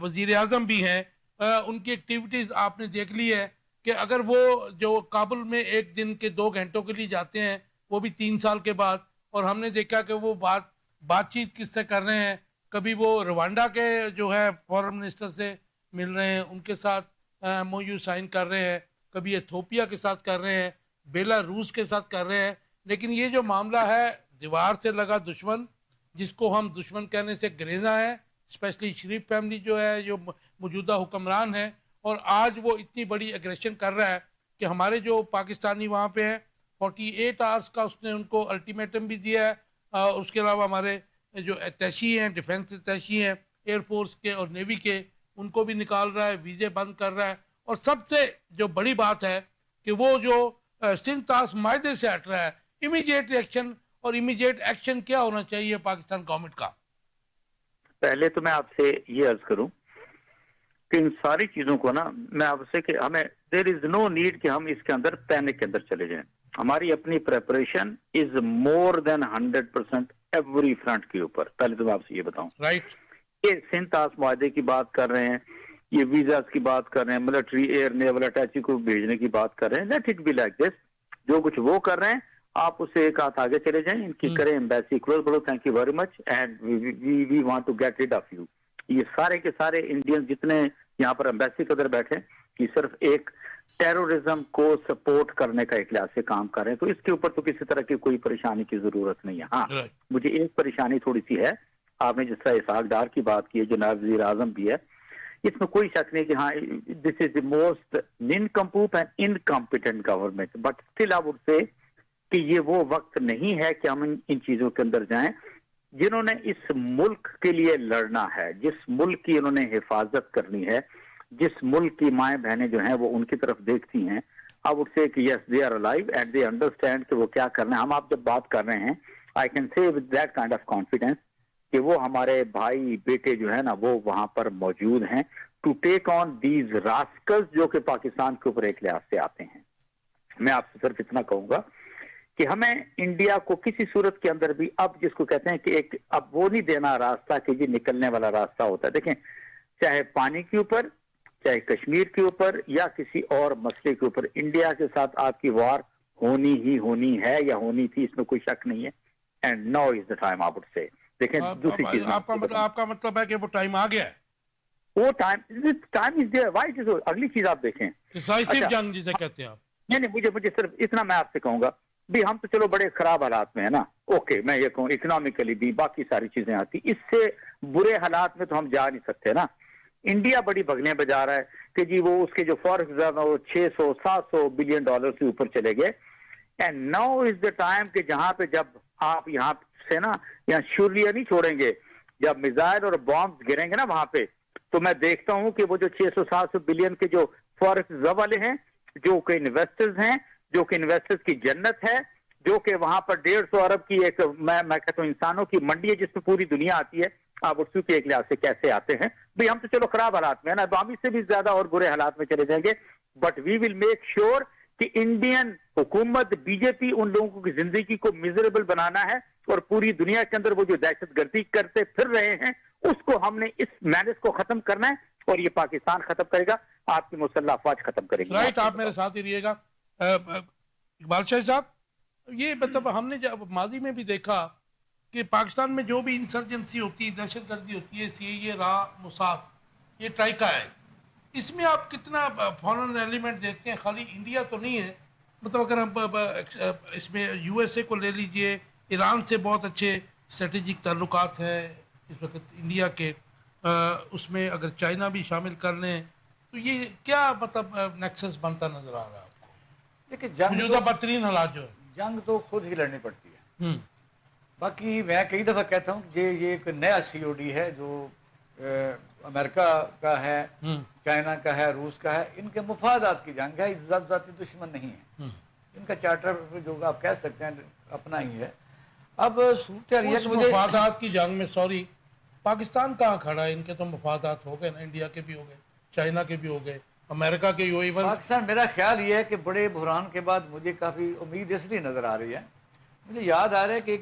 وزیر اعظم بھی ہیں، ان کی ایکٹیویٹیز آپ نے دیکھ لی ہے کہ اگر وہ جو کابل میں 1 دن کے 2 گھنٹوں کے لیے جاتے ہیں، وہ بھی 3 سال کے بعد، اور ہم نے دیکھا کہ وہ بات چیت کس سے کر رہے ہیں. کبھی وہ روانڈا کے جو ہے فورن منسٹر سے مل رہے ہیں، ان کے ساتھ MOU سائن کر رہے ہیں، کبھی ایتھوپیا کے ساتھ کر رہے ہیں، بیلاروس کے ساتھ کر رہے ہیں. لیکن یہ جو معاملہ ہے دیوار سے لگا دشمن، جس کو ہم دشمن کہنے سے گریزاں ہیں، اسپیشلی شریف فیملی جو ہے، جو موجودہ حکمران ہیں، اور آج وہ اتنی بڑی اگریشن کر رہا ہے کہ ہمارے جو پاکستانی وہاں پہ ہیں 48 آورس کا اس نے ان کو الٹیمیٹم بھی دیا ہے. اس کے علاوہ ہمارے جو اتیشی ہیں، ڈیفینس اتیشی ہیں ایئر فورس کے اور نیوی کے، ان کو بھی نکال رہا ہے، ویزے بند کر رہا ہے. اور سب سے جو بڑی بات ہے کہ وہ جو سندھ طاس معاہدے سے ہٹ رہا ہے. امیجیٹ ریئیکشن اور امیجیٹ ایکشن کیا ہونا چاہیے پاکستان گورنمنٹ کا؟ پہلے تو میں آپ سے یہ عرض کروں کہ ان ساری چیزوں کو نا، میں آپ سے کہ ہمیں دیر از نو نیڈ کہ ہم اس کے اندر پینک کے اندر چلے جائیں. ہماری اپنی پریپریشن از مور دین 100% ایوری فرنٹ کے اوپر. پہلے تو میں آپ سے یہ بتاؤں، رائٹ، یہ سندھ طاس معاہدے کی بات کر رہے ہیں، یہ ویزاز کی بات کر رہے ہیں، ملٹری ایئر نیول اٹیچی کو بھیجنے کی بات کر رہے ہیں. Let it be like this. جو کچھ وہ کر رہے ہیں آپ اس سے ایک ہاتھ آگے چلے جائیں، ان کی کریں ایمبیسی کلوز. بڑو thank you very much and we want to get rid of you. یہ سارے کے سارے انڈین جتنے یہاں پر ایمبیسی کے ادھر بیٹھے، یہ صرف ایک ٹیرورزم کو سپورٹ کرنے کا ایک لحاظ سے کام کر رہے ہیں. تو اس کے اوپر تو کسی طرح کی کوئی پریشانی کی ضرورت نہیں ہے. ہاں مجھے ایک پریشانی تھوڑی سی ہے، آپ نے جس طرح اسحاق ڈار کی بات کی ہے، جو نائب وزیر اعظم بھی ہے، اس میں کوئی شک نہیں کہ ہاں this is the most nincompoop and incompetent government. But still I would say کہ یہ وہ وقت نہیں ہے کہ ہم ان چیزوں کے اندر جائیں. جنہوں نے اس ملک کے لیے لڑنا ہے، جس ملک کی انہوں نے حفاظت کرنی ہے، جس ملک کی مائیں بہنیں جو ہیں وہ ان کی طرف دیکھتی ہیں، I would say کہ yes they are alive and they understand کہ وہ کیا کرنا ہے. ہم آپ جب بات کر رہے ہیں I can say with that kind of confidence کہ وہ ہمارے بھائی بیٹے جو ہیں نا وہ وہاں پر موجود ہیں to take on these rascals جو کہ پاکستان کے اوپر ایک لحاظ سے آتے ہیں. میں آپ سے صرف اتنا کہوں گا کہ ہمیں انڈیا کو کسی صورت کے اندر بھی اب جس کو کہتے ہیں کہ ایک اب وہ نہیں دینا راستہ کہ یہ نکلنے والا راستہ ہوتا ہے. دیکھیں چاہے پانی کے اوپر، چاہے کشمیر کے اوپر یا کسی اور مسئلے کے اوپر، انڈیا کے ساتھ آپ کی وار ہونی ہی ہونی ہے یا ہونی تھی، اس میں کوئی شک نہیں ہے. And now is the time I would سے. دیکھیں دوسری چیز آپ کا مطلب ہے کہ وہ ٹائم آ گیا ہے، وہ time is there. Why it is. اگلی چیز آپ دیکھیں، ڈیسائسو جنگ جسے کہتے ہیں آپ. نہیں مجھے صرف اتنا میں آپ سے کہوں گا بھی ہم تو چلو بڑے خراب حالات میں ہیں نا، اوکے میں یہ کہوں اکنامکلی بھی باقی ساری چیزیں آتی، اس سے برے حالات میں تو ہم جا نہیں سکتے نا. انڈیا بڑی بھگنے بجا رہا ہے کہ جی وہ اس کے جو فارکس ریزرو 600-700 بلین ڈالر سے اوپر چلے گئے. And now is the time کہ جہاں پہ جب آپ یہاں سے نا یہاں شوریہ نہیں چھوڑیں گے، جب میزائل اور بامز گریں گے نا وہاں پہ، تو میں دیکھتا ہوں کہ وہ جو 600-700 بلین کے جو فارکس ریزرو والے ہیں، جو کہ انویسٹرز ہیں، جو کہ انویسٹرز کی جنت ہے، جو کہ وہاں پر 150 ارب کی ایک میں کہتا ہوں انسانوں کی منڈی ہے جس میں پوری دنیا آتی ہے. آپ اس کے ایک لحاظ سے کیسے آتے ہیں بھئی؟ ہم تو چلو خراب حالات میں ہے نا، ہم اس سے بھی زیادہ اور برے حالات میں چلے جائیں گے. But we will make sure کہ انڈین حکومت بی جے پی ان لوگوں کی زندگی کو میزریبل بنانا ہے، اور پوری دنیا کے اندر وہ جو دہشت گردی کرتے پھر رہے ہیں اس کو ہم نے اس مینس کو ختم کرنا ہے، اور یہ پاکستان ختم کرے گا، آپ کی مسلح افواج ختم کرے گی. رائٹ، آپ میرے ساتھ ہی رہیے گا. اقبال شاہ صاحب، یہ مطلب ہم نے جب ماضی میں بھی دیکھا کہ پاکستان میں جو بھی انسرجنسی ہوتی ہے، دہشت گردی ہوتی ہے، CIA، را، موساد، یہ ٹرائیکا ہے، اس میں آپ کتنا فورن ایلیمنٹ دیکھتے ہیں؟ خالی انڈیا تو نہیں ہے، مطلب اگر ہم اس میں USA کو لے لیجئے، ایران سے بہت اچھے स्ट्रेटेजिक ताल्लुकात है इस वक्त इंडिया के, उसमें अगर चाइना भी शामिल कर लें तो ये क्या मतलब नेक्सस बनता नजर आ रहा है आपको? देखिए जंग मौजूदा तो, बदतरीन हालात जो है। जंग तो खुद ही लड़नी पड़ती है। बाकी मैं कई दफ़ा कहता हूँ कि ये एक नया COD है जो अमेरिका का है, चाइना का है, रूस का है। इनके मुफादात की जंग है, ज़ाती दुश्मन नहीं है। इनका चार्टर जो आप कह सकते हैं अपना ही है। अब सूरत हाल है कि मुझे मुफादात की जंग में सॉरी पाकिस्तान कहाँ खड़ा है? इनके तो मुफादात हो गए ना, इंडिया के भी हो गए, चाइना के भी हो गए, अमेरिका के हो, इवन पाकिस्तान, मेरा ख्याल ये है कि बड़े बहरान के बाद मुझे काफ़ी उम्मीद इसलिए नज़र आ रही है। मुझे याद आ रहा है कि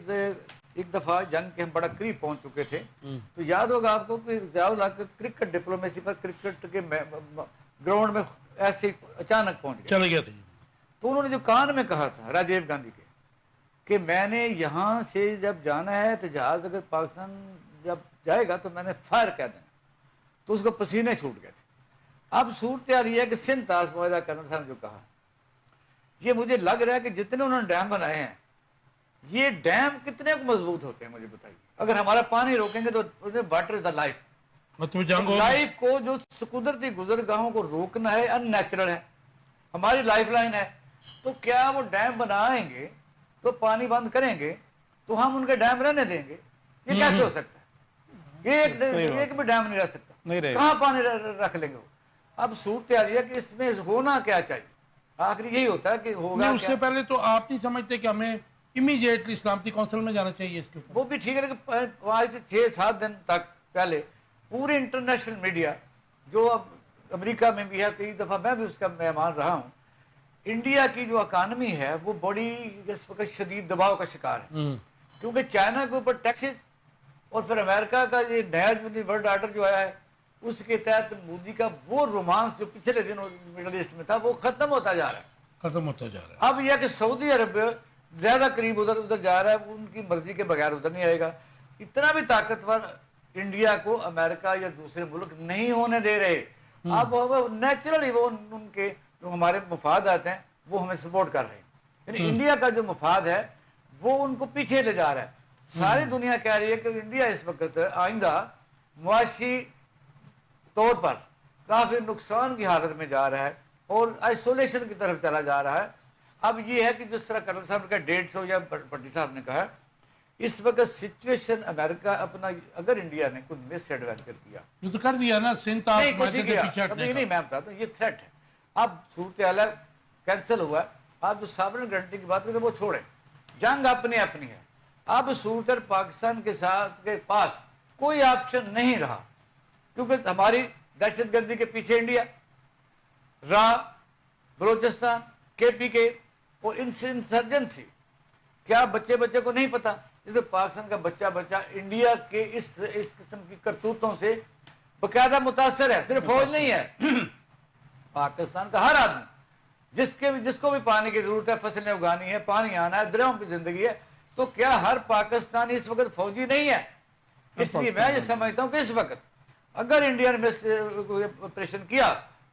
एक दफ़ा जंग के हम बड़ा करीब पहुंच चुके थे। तो याद होगा आपको कि ज़ियाउल हक क्रिकेट डिप्लोमेसी पर क्रिकेट के ग्राउंड में ऐसे अचानक पहुंच गए, चले गए थे। तो उन्होंने जो कान में कहा था राजीव गांधी के कि मैंने यहाँ से जब जाना है तो जहाज अगर पाकिस्तान जब जाएगा तो मैंने फायर कह देना, तो उसको पसीने छूट गए थे। अब सूरत हाल ये है कि सिंध ताश मुआहदा कर्नल साहब ने जो कहा, ये मुझे लग रहा है कि जितने उन्होंने डैम बनाए हैं, ये डैम कितने मजबूत होते हैं मुझे बताइए। अगर हमारा पानी रोकेंगे तो वाटर इज द लाइफ, मतलब जंग हो लाइफ को जो कुदरती गुजरगाहों को रोकना है अननेचुरल है, हमारी लाइफ लाइन है। तो क्या वो डैम बनाएंगे तो पानी बंद करेंगे तो हम उनके डैम रहने देंगे? ये कैसे हो सकता है? एक भी डैम नहीं रह सकता, नहीं रहेगा। कहाँ पानी रख लेंगे वो? अब सूरत हाल है कि इसमें होना क्या चाहिए, आखिर यही होता है कि होगा नहीं, क्या? उससे पहले तो आप नहीं समझते कि हमें इमीडिएटली सलामती काउंसिल में जाना चाहिए इसके ऊपर? वो भी ठीक है, लेकिन आज से 6-7 दिन तक पहले पूरे इंटरनेशनल मीडिया जो अब अमेरिका में भी है, कई दफ़ा मैं भी उसका मेहमान रहा हूँ, इंडिया की जो इकानमी है वो बड़ी इस वक्त शदीद दबाव का शिकार है, क्योंकि चाइना के ऊपर टैक्सेस और फिर अमेरिका का ये नया जो वर्ल्ड ऑर्डर जो आया है उसके तहत मोदी का वो रोमांस जो पिछले दिन मिडल ईस्ट में था वो खत्म होता जा रहा है। खत्म होता जा रहा है। अब यह कि सऊदी अरब ज्यादा करीब उधर जा रहा है, उनकी मर्जी के बगैर उधर नहीं आएगा। इतना भी ताकतवर इंडिया को अमेरिका या दूसरे मुल्क नहीं होने दे रहे। अब नेचुरली वो उनके जो हमारे मुफादात हैं वो हमें सपोर्ट कर रहे हैं, यानी इंडिया का जो मुफाद है वो उनको पीछे ले जा रहा है। सारी दुनिया कह रही है कि इंडिया इस वक्त आइंदा मुआशी तौर पर काफी नुकसान की हालत में जा रहा है और आइसोलेशन की तरफ चला जा रहा है। अब ये है कि जिस तरह कर्नल साहब ने कहा 150 या भट्टी साहब ने कहा, इस वक्त सिचुएशन अमेरिका अपना अगर इंडिया ने कुछ मिस एडवेंचर किया ये तो कर दिया ना, सिंध ताश नहीं कुछ मुआहदे नहीं से किया, पीछे हटने अभी का। नहीं, मैं बताता हूँ ये थ्रेट है। अब सूरत हाल कैंसिल हुआ है, आप जो सॉवरेन गारंटी की बात करें वो छोड़े, जंग अपनी अपनी है। अब सूरत हाल पाकिस्तान के साथ के पास कोई ऑप्शन नहीं रहा, क्योंकि हमारी दहशतगर्दी के पीछे इंडिया, रा, बलोचिस्तान, KPK और इंसर्जेंसी। क्या बच्चे बच्चे को नहीं पता? जैसे पाकिस्तान का बच्चा बच्चा इंडिया के इस किस्म की करतूतों से बकायदा मुतासर है, सिर्फ फौज नहीं है पाकिस्तान का हर आदमी जिसको भी पानी की जरूरत है, फसलें उगानी है, पानी आना है, दरियाओं की जिंदगी है। तो क्या हर पाकिस्तानी इस वक्त फौजी नहीं है? इसलिए मैं ये समझता हूँ कि इस वक्त अगर इंडिया ने ऑपरेशन किया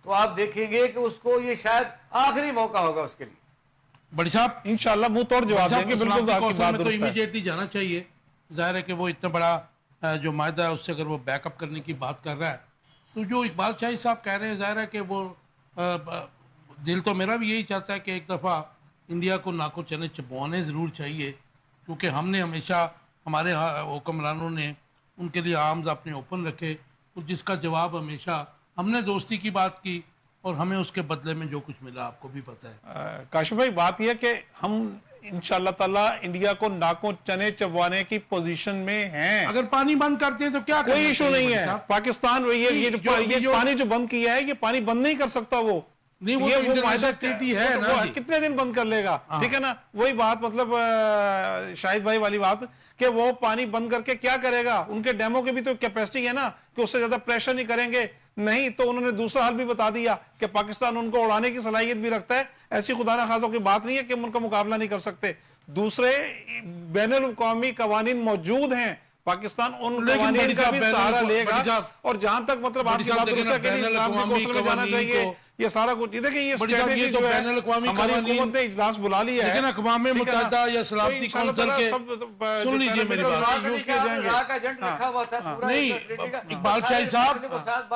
तो आप देखेंगे कि उसको ये शायद आखिरी मौका होगा उसके लिए। बड़ी साहब इंशाल्लाह मुंह तोड़ जवाब देंगे, बिल्कुल आपकी बात तो दुरुस्त है। इमीडिएटली जाना चाहिए। जाहिर है कि वो इतना बड़ा जो मायदा है उससे अगर वो बैकअप करने की बात कर रहा है, तो जो इकबाल शाही साहब कह रहे हैं, जाहिर है कि वो दिल तो मेरा भी यही चाहता है कि एक दफ़ा इंडिया को नाको चने चबवाने ज़रूर चाहिए, क्योंकि हमने हमेशा हमारे हुक्मरानों ने उनके लिए आर्म्स अपने ओपन रखे, तो जिसका जवाब हमेशा हमने दोस्ती की बात की और हमें उसके बदले में जो कुछ मिला आपको भी पता है। काशिफ भाई बात यह कि हम इंशाल्लाह ताला इंडिया को नाकों चने चबवाने की पोजीशन में हैं। अगर पानी बंद करते हैं तो क्या कोई इशू नहीं है। पाकिस्तान ये पानी जो बंद किया है, ये पानी बंद नहीं कर सकता वो नहीं, वो तो मायदा ट्रीटी है ना जी। कितने दिन बंद कर लेगा? ठीक है ना, वही बात मतलब शाहिद भाई वाली बात कि वो पानी बंद करके क्या करेगा? उनके डैमों की भी तो कैपेसिटी है ना कि उससे ज्यादा प्रेशर नहीं करेंगे। नहीं तो उन्होंने दूसरा हल भी बता दिया कि पाकिस्तान उनको उड़ाने की सलाहियत भी रखता है। ऐसी खुदा न खासा की बात नहीं है कि उनका मुकाबला नहीं कर सकते। दूसरे बैनुल अक़वामी कवानीन मौजूद हैं, पाकिस्तान उन लेकिन कवानीन बड़ी का साहब, भी बैन सहारा अल- लेगा, बड़ी साहब, और जहां तक मतलब बड़ी आपकी साहब बात देखिए दुरुस्त है ना, कि बैन इस्लाम के अल-अक़वामी कौशल में जाना कवानीन चाहिए, को- ये सारा कुछ, देखिए ये बड़ी साहब, ये स्ट्रेटेजी तो जो है बैन अल-अक़वामी हमारी कवानीन- हुकूमत ने इजलास बुला लिया है, लेकिन अक़वाम ठीक है ना? मुत्तहिदा या तो सलामती इंशाअल्लाह कौंसिल ताला के सब सुन लीजिए मेरी बात। यूज किए जाएंगे। का एजेंट रखा हुआ था पूरा नहीं, इस ट्रेटी का। इकबाल शाही साहब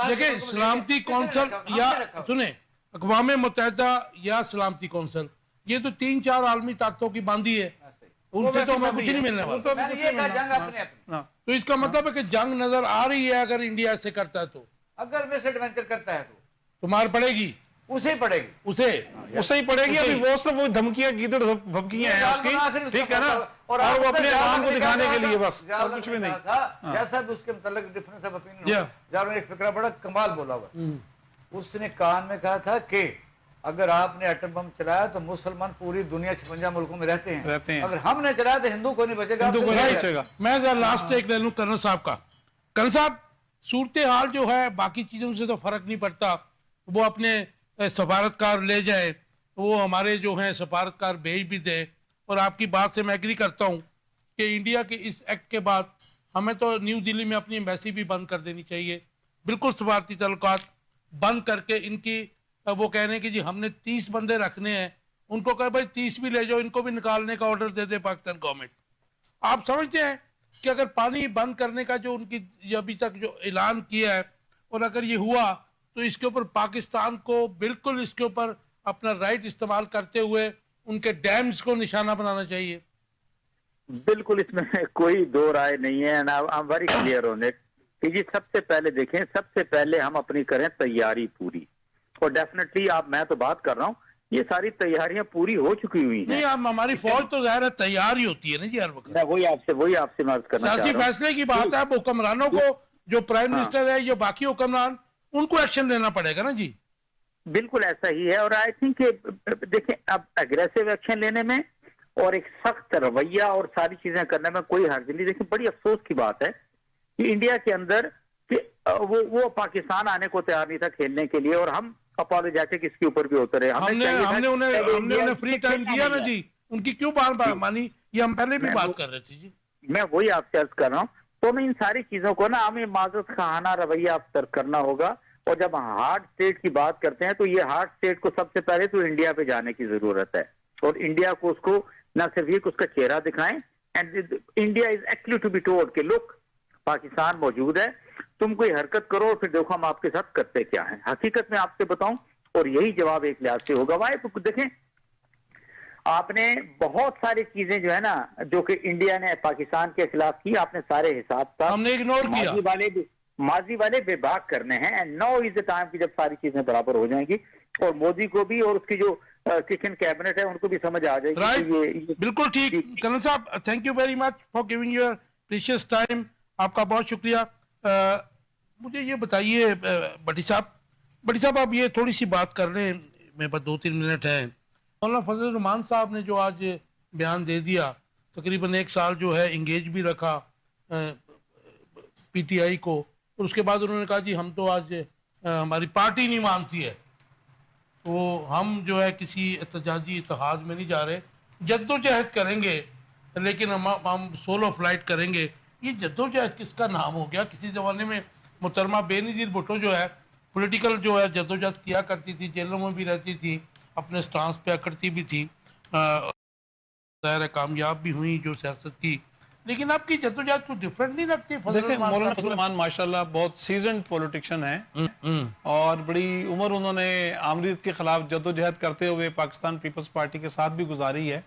देखिए, सलामती कौंसिल या सुने, अक़वाम मुत्तहिदा या सलामती कौंसिल, ये तो 3-4 आलमी ताकतों की बांधी है, उनसे तो हमें कुछ नहीं मिलने वाला। मैंने ये कहा जंग अपने अपने, तो इसका मतलब है कि जंग नजर आ रही है अगर इंडिया ऐसे करता है तो अगर मिस एडवेंचर करता है तो मार पड़ेगी उसे ही पड़ेगी। उसे। उससे ही पड़ेगी। अभी वो सब वो धमकियां गीदड़ धमकियां हैं उसकी, ठीक है ना, और वो अपने आवाम को दिखाने के लिए बस, और कुछ भी नहीं। जैसा भी उसके मतलब डिफरेंस ऑफ ओपिनियन, जारो ने एक फिक्रा बड़ा कमाल बोला हुआ, उसने कान में कहा था कि अगर आपने एटम बम चलाया तो मुसलमान पूरी दुनिया 56 मुल्कों में रहते हैं, अगर हमने चलाया तो हिंदू को नहीं बचेगा, हिंदू को नहीं बचेगा। मैं जरा लास्ट एक ले लूं कर्नल साहब का। कर्नल साहब, सूरत हाल जो है बाकी चीजों से तो फर्क नहीं पड़ता, वो अपने सफारतकार ले जाए, वो हमारे जो हैं सफारतकार भेज भी दे, और आपकी बात से मैं एग्री करता हूँ कि इंडिया के इस एक्ट के बाद हमें तो न्यू दिल्ली में अपनी एम्बेसी भी बंद कर देनी चाहिए, बिल्कुल सफारती तल्लुकात बंद करके इनकी वो कह रहे हैं कि जी हमने 30 बंदे रखने हैं, उनको कहे भाई 30 भी ले जाओ, इनको भी निकालने का ऑर्डर दे दे पाकिस्तान गवर्नमेंट। आप समझते हैं कि अगर पानी बंद करने का जो उनकी अभी तक जो ऐलान किया है, और अगर ये हुआ तो इसके ऊपर पाकिस्तान को बिल्कुल इसके ऊपर अपना राइट इस्तेमाल करते हुए उनके डैम्स को निशाना बनाना चाहिए। बिल्कुल, इसमें कोई दो राय नहीं है। And I am very clear on it कि जी सबसे पहले देखें, सबसे पहले हम अपनी करें तैयारी पूरी, और डेफिनेटली मैं तो बात कर रहा हूँ, ये सारी तैयारियां पूरी हो चुकी हुई हैं। नहीं, आप हमारी फौज तो ज़ाहिर है तैयार ही होती है ना जी हर वक्त। मैं वही आपसे मदद करना चाह सियासी रहा हूँ। फैसले की बात है, अब हुक्मरानों को, जो प्राइम मिनिस्टर है या बाकी हुक्मरान, उनको एक्शन लेना पड़ेगा ना जी। बिल्कुल ऐसा ही है, और आई थिंक देखें अब एग्रेसिव एक्शन लेने में और एक सख्त रवैया और सारी चीजें करने में कोई हर्ज नहीं। देखिए, बड़ी अफसोस की बात है कि इंडिया के अंदर कि वो पाकिस्तान आने को तैयार नहीं था खेलने के लिए, और हम अपॉलोजेटिक इसके ऊपर भी होते रहे। हमने उन्हें फ्री टाइम दिया ना जी, उनकी क्यों बार मानी, ये हम पहले भी बात कर रहे थे जी। मैं वही आपसे अर्ज कर रहा हूँ, तो मैं इन सारी चीजों को ना हमें माजत खाना रवैया अख्तर करना होगा, और जब हार्ड स्टेट की बात करते हैं तो ये हार्ड स्टेट को सबसे पहले तो इंडिया पे जाने की जरूरत है, और इंडिया को उसको ना सिर्फ ये उसका चेहरा दिखाएं, and India is actually to be told कि लुक पाकिस्तान मौजूद है, तुम कोई हरकत करो और फिर देखो हम आपके साथ करते क्या है। हकीकत में आपसे बताऊं, और यही जवाब एक लिहाज से होगा। वाई तो देखें, आपने बहुत सारी चीजें जो है ना, जो कि इंडिया ने पाकिस्तान के खिलाफ की, आपने सारे हिसाब का हमने इग्नोर किया, माजी वाले बेबाक करने हैं। And now is the time कि जब सारी चीजें बराबर हो जाएंगी, और मोदी को भी और उसकी जो किचन कैबिनेट है उनको भी समझ आ जाएगी। राइट, ये बिल्कुल ठीक। कर्नल साहब, thank you very much for giving your precious time, आपका बहुत शुक्रिया। मुझे ये बताइए भट्टी साहब, आप ये थोड़ी सी बात कर रहे हैं, मेरे पास 2-3 मिनट हैं। मौलाना फजल रहमान साहब ने जो आज बयान दे दिया, तकरीबन 1 साल जो है इंगेज भी रखा पीटीआई को, और उसके बाद उन्होंने कहा जी हम तो आज हमारी पार्टी नहीं मानती है, तो हम जो है किसी एहतजाजी इत्तेहाद में नहीं जा रहे, जद्दोजहद करेंगे, लेकिन हम सोलो फ्लाइट करेंगे। ये जद्दोजहद किसका नाम हो गया? किसी ज़माने में मुहतरमा बेनज़ीर भुट्टो जो है पॉलिटिकल जो है जद्दोजहद किया करती थी, जेलों में भी रहती थी, अपने स्टांस पे अकड़ती भी थी, ज़ाहिर है कामयाब भी हुई जो सियासत की, लेकिन आपकी जद्दोजहद कुछ डिफरेंट नहीं लगती? देखिए, मौलाना फजल रहमान माशाल्लाह बहुत सीजन्ड पॉलिटिशियन हैं, और बड़ी उम्र उन्होंने आमरीत के खिलाफ जद्दोजहद करते हुए पाकिस्तान पीपल्स पार्टी के साथ भी गुजारी है,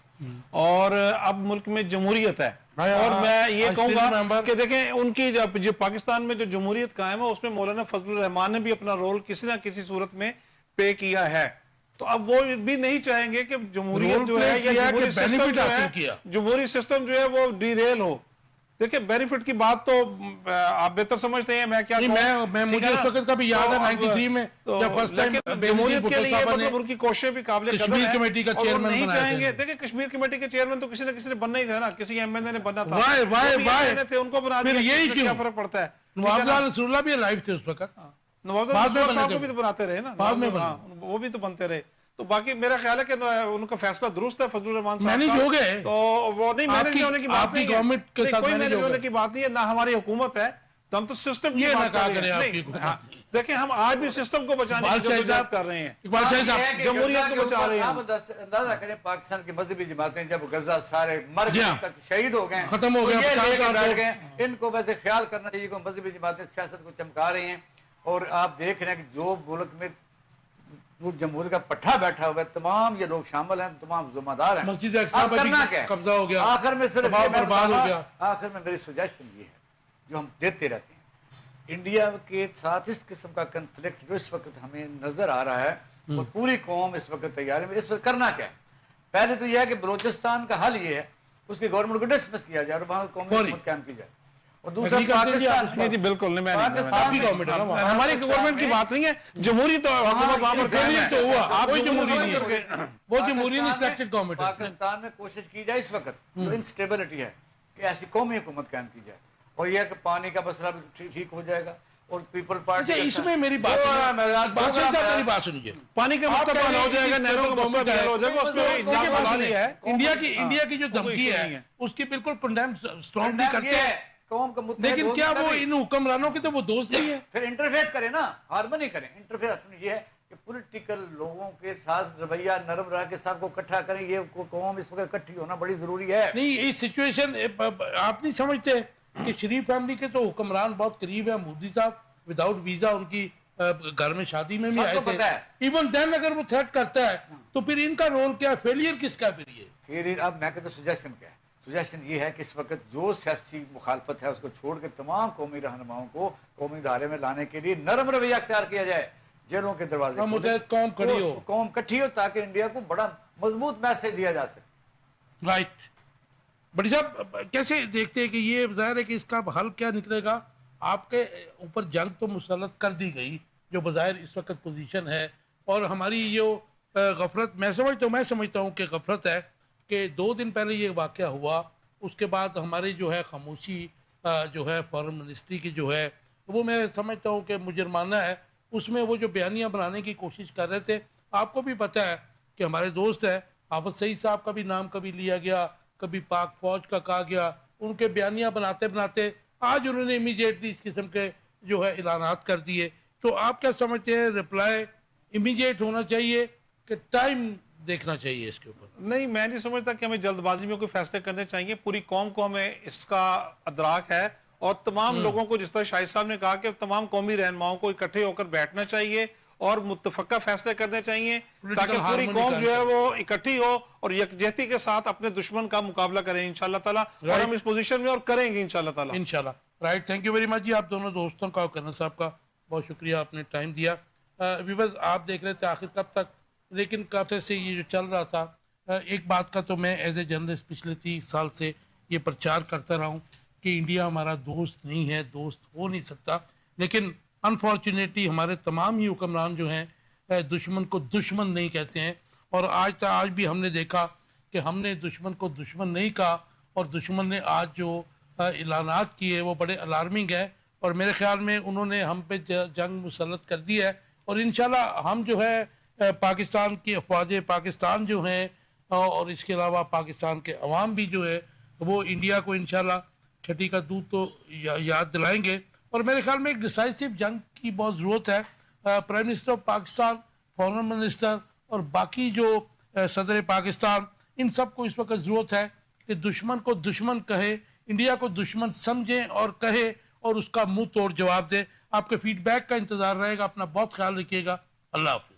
और अब मुल्क में जमहूरियत है। और मैं ये कहूँगा कि देखें, उनकी जो पाकिस्तान में जो जमहूरियत कायम है उसमें मौलाना फजल रहमान ने भी अपना रोल किसी ना किसी सूरत में पे किया है, तो अब वो भी नहीं चाहेंगे कि जमहूरियत जो है या जमहूरी सिस्टम जो है वो डीरेल हो। देखिए, बेनिफिट की बात तो आप बेहतर समझते हैं, मैं क्या मैं मुझे उस वक्त का भी याद है 93 में जब फर्स्ट टाइम जमहूरियत के लिए मतलब उनकी कोशिशें भी काबिल कदर कश्मीर हैं, कमेटी का और वो चेयरमैन नहीं बनाया चाहेंगे। था। देखिए, कश्मीर कमेटी के चेयरमैन तो किसी न किसी ने बनना ही था ना, किसी एमएनए ने बनना था, वाह थे, उनको बना फिर दिया, यही इससे क्यों? क्या फर्क पड़ता है? नवाब रसूलुल्लाह भी लाइव थे उस वक्त, नवाब बाद में साहब बने को थे। भी तो बनाते रहे ना, बाद में वो भी तो बनते रहे। تو باقی میرا خیال ہے کہ ان کا فیصلہ درست ہے فضل الرحمان صاحب مینج ہو گئے تو وہ نہیں مینج ہونے کی بات نہیں ہے، گورنمنٹ کے ساتھ کوئی مینج مینج ہو ہونے گئے کی بات نہیں ہے، نہ ہماری حکومت ہے، تو ہم تو سسٹم کی یہ نہ بات کہا کر کریں رہے آپ ہیں کی نہیں، ہاں، دیکھیں ہم آج بھی سسٹم کو بچانے کی جدوجہد کر رہے ہیں، اقبال شاہ یہ صاحب ہے کہ جمہوریت غزہ کو کے بچا رہے ہیں اوپر آپ اندازہ کریں پاکستان کی مذہبی جماعتیں جب غزہ سارے مر جی ہاں، گئے شہید ہو گئے ختم ہو تو گیا، یہ 50 لے کے سال بیٹھ لوگ۔ گئے، ان کو ویسے خیال کرنا چاہیے کہ مذہبی جماعتیں سیاست کو چمکا رہی ہیں، اور آپ دیکھ رہے ہیں کہ جو ملک میں وہ جمہوریت کا پٹھا بیٹھا ہوا ہے تمام یہ لوگ شامل ہیں، تمام ذمہ دار ہیں، مسجد اقصیٰ اب پہ بھی کرنا کیا ہے؟ قبضہ ہو گیا، آخر میں صرف تباہ یہ میں برباد ہو بتانا، گیا۔ آخر میں میری سجیشن یہ ہے جو ہم دیتے رہتے ہیں، انڈیا کے ساتھ اس قسم کا کنفلکٹ جو اس وقت ہمیں نظر آ رہا ہے اور پوری قوم اس وقت تیار ہے، اس وقت کرنا کیا ہے؟ پہلے تو یہ ہے کہ بلوچستان کا حل یہ ہے اس کی گورنمنٹ کو ڈسمس کیا جائے اور وہاں قومی حکومت قائم کی جائے، اور دوسرا اگری کرتے ہیں جی آپ اس پاکستان نہیں جی بالکل نہیں، میں نہیں، پاکستان آپ کی میں- گورنمنٹ ہے نا وہاں۔ ہماری گورنمنٹ کی بات نہیں ہے، جمہوری تو حکومت وہاں پر قائم ہے، تو ہوا، آپ کوئی جمہوری جمہوری نہیں نہیں ہے۔ ہے۔ وہ جمہوری نہیں، پاکستان میں- سلیکٹڈ گورنمنٹ ہے۔ پاکستان میں کوشش کی جائے اس وقت جو انسٹیبلٹی ہے کہ ایسی قومی حکومت قائم کی جائے، اور یہ کہ پانی کا مسئلہ بھی ٹھیک ہو جائے گا، اور پیپل پارٹی اچھا اس میں میری بات بات صاحب میری بات سنیے، پانی کا مسئلہ حل ہو جائے گا، نہروں کا مسئلہ بھی حل ہو جائے گا، اس پہ انجام بنا لیا ہے۔ انڈیا کی جو کوئی دھمکی ایشو ہے نہیں ہے۔ اس کی بالکل کنڈیم اسٹرانگلی کرتے ہیں، قوم کا متحد لیکن ہو کیا نہیں وہ کر رہی۔ ان حکمرانوں کے تو وہ دوست نہیں ہے؟ پھر انٹرفیئر کریں نا، ہارمنی کریں، انٹرفیئر اصل یہ ہے کہ پولیٹیکل لوگوں کے ساتھ رویہ نرم رہ کے سب کو اکٹھا کریں، یہ قوم اس وقت اکٹھی ہونا بڑی ضروری ہے۔ نہیں یہ سچویشن آپ نہیں سمجھتے کہ شریف فیملی کے تو حکمران بہت قریب ہیں، مودی صاحب وداؤٹ ویزا ان کی گھر میں شادی میں بھی سب آئے کو تھے، پتہ ہے۔ ایون دین اگر وہ تھریٹ کرتا ہے تو پھر ان کا رول کیا ہے؟ فیلئر کس کا پھر یہ؟ پھر اب میں کہتا ہوں سجیشن کیا ہے؟ سجیشن یہ ہے کہ اس وقت جو سیاسی مخالفت ہے اس کو چھوڑ کے تمام قومی رہنماؤں کو قومی دائرے میں لانے کے لیے نرم رویہ اختیار کیا جائے، جیلوں کے دروازے ہم کھولے، متحد قوم کھڑی ہو، قوم کٹھی ہو تاکہ انڈیا کو بڑا مضبوط میسج دیا جا سکے۔ رائٹ۔ بڑی صاحب کیسے دیکھتے ہیں کہ یہ ظاہر ہے کہ اس کا حل کیا نکلے گا؟ آپ کے اوپر جنگ تو مسلط کر دی گئی جو بظاہر اس وقت پوزیشن ہے، اور ہماری جو غفلت میں سمجھتا ہوں کہ غفلت ہے کہ 2 دن پہلے یہ واقعہ ہوا، اس کے بعد ہماری جو ہے خاموشی جو ہے فارن منسٹری کی جو ہے وہ میں سمجھتا ہوں کہ مجرمانہ ہے، اس میں وہ جو بیانیاں بنانے کی کوشش کر رہے تھے، آپ کو بھی پتہ ہے کہ ہمارے دوست ہیں حافظ سعید صاحب کا بھی نام کبھی لیا گیا، کبھی پاک فوج کا کہا گیا، ان کے بیانیاں بناتے بناتے آج انہوں نے امیجیٹلی اس قسم کے جو ہے اعلانات کر دیے، تو آپ کیا سمجھتے ہیں رپلائی امیجیٹ ہونا چاہیے کہ ٹائم دیکھنا چاہیے اس کے اوپر؟ نہیں میں نہیں سمجھتا کہ ہمیں جلد بازی میں کوئی فیصلے کرنے چاہیے، پوری قوم کو ہمیں اس کا ادراک ہے، اور تمام لوگوں کو جس طرح شاہد صاحب نے کہا کہ تمام قومی رہنماؤں کو اکٹھے ہو کر بیٹھنا چاہیے اور متفقہ فیصلے کرنے چاہیے تاکہ پوری قوم جو ہے وہ اکٹھی ہو اور یکجہتی کے ساتھ اپنے دشمن کا مقابلہ کریں انشاءاللہ تعالیٰ، اور ہم اس پوزیشن میں اور کریں گے انشاءاللہ تعالیٰ۔ انشاءاللہ right, thank you very much جی، آپ دونوں دوستوں کا اور کرنا صاحب کا بہت شکریہ، آپ نے ٹائم دیا۔ ویورز آپ دیکھ رہے تھے آخر کب تک، لیکن کب سے یہ جو چل رہا تھا، ایک بات کا تو میں ایز اے جرنلسٹ پچھلے 30 سال سے یہ پرچار کرتا رہا ہوں کہ انڈیا ہمارا دوست نہیں ہے، دوست ہو نہیں سکتا، لیکن انفارچونیٹلی ہمارے تمام ہی حکمران جو ہیں دشمن کو دشمن نہیں کہتے ہیں، اور آج بھی ہم نے دیکھا کہ ہم نے دشمن کو دشمن نہیں کہا، اور دشمن نے آج جو اعلانات کیے وہ بڑے الارمنگ ہیں، اور میرے خیال میں انہوں نے ہم پہ جنگ مسلط کر دی ہے، اور انشاءاللہ ہم جو ہے پاکستان کی افواج پاکستان جو ہیں اور اس کے علاوہ پاکستان کے عوام بھی جو ہے وہ انڈیا کو انشاءاللہ چھٹی کا دودھ تو یاد دلائیں گے، اور میرے خیال میں ایک ڈیسائسو جنگ کی بہت ضرورت ہے۔ Prime minister of Pakistan, foreign minister اور باقی جو صدر پاکستان، ان سب کو اس وقت ضرورت ہے کہ دشمن کو دشمن کہے، انڈیا کو دشمن سمجھیں اور کہے، اور اس کا منہ توڑ جواب دے۔ آپ کے فیڈ بیک کا انتظار رہے گا، اپنا بہت خیال رکھیے گا، اللہ حافظ۔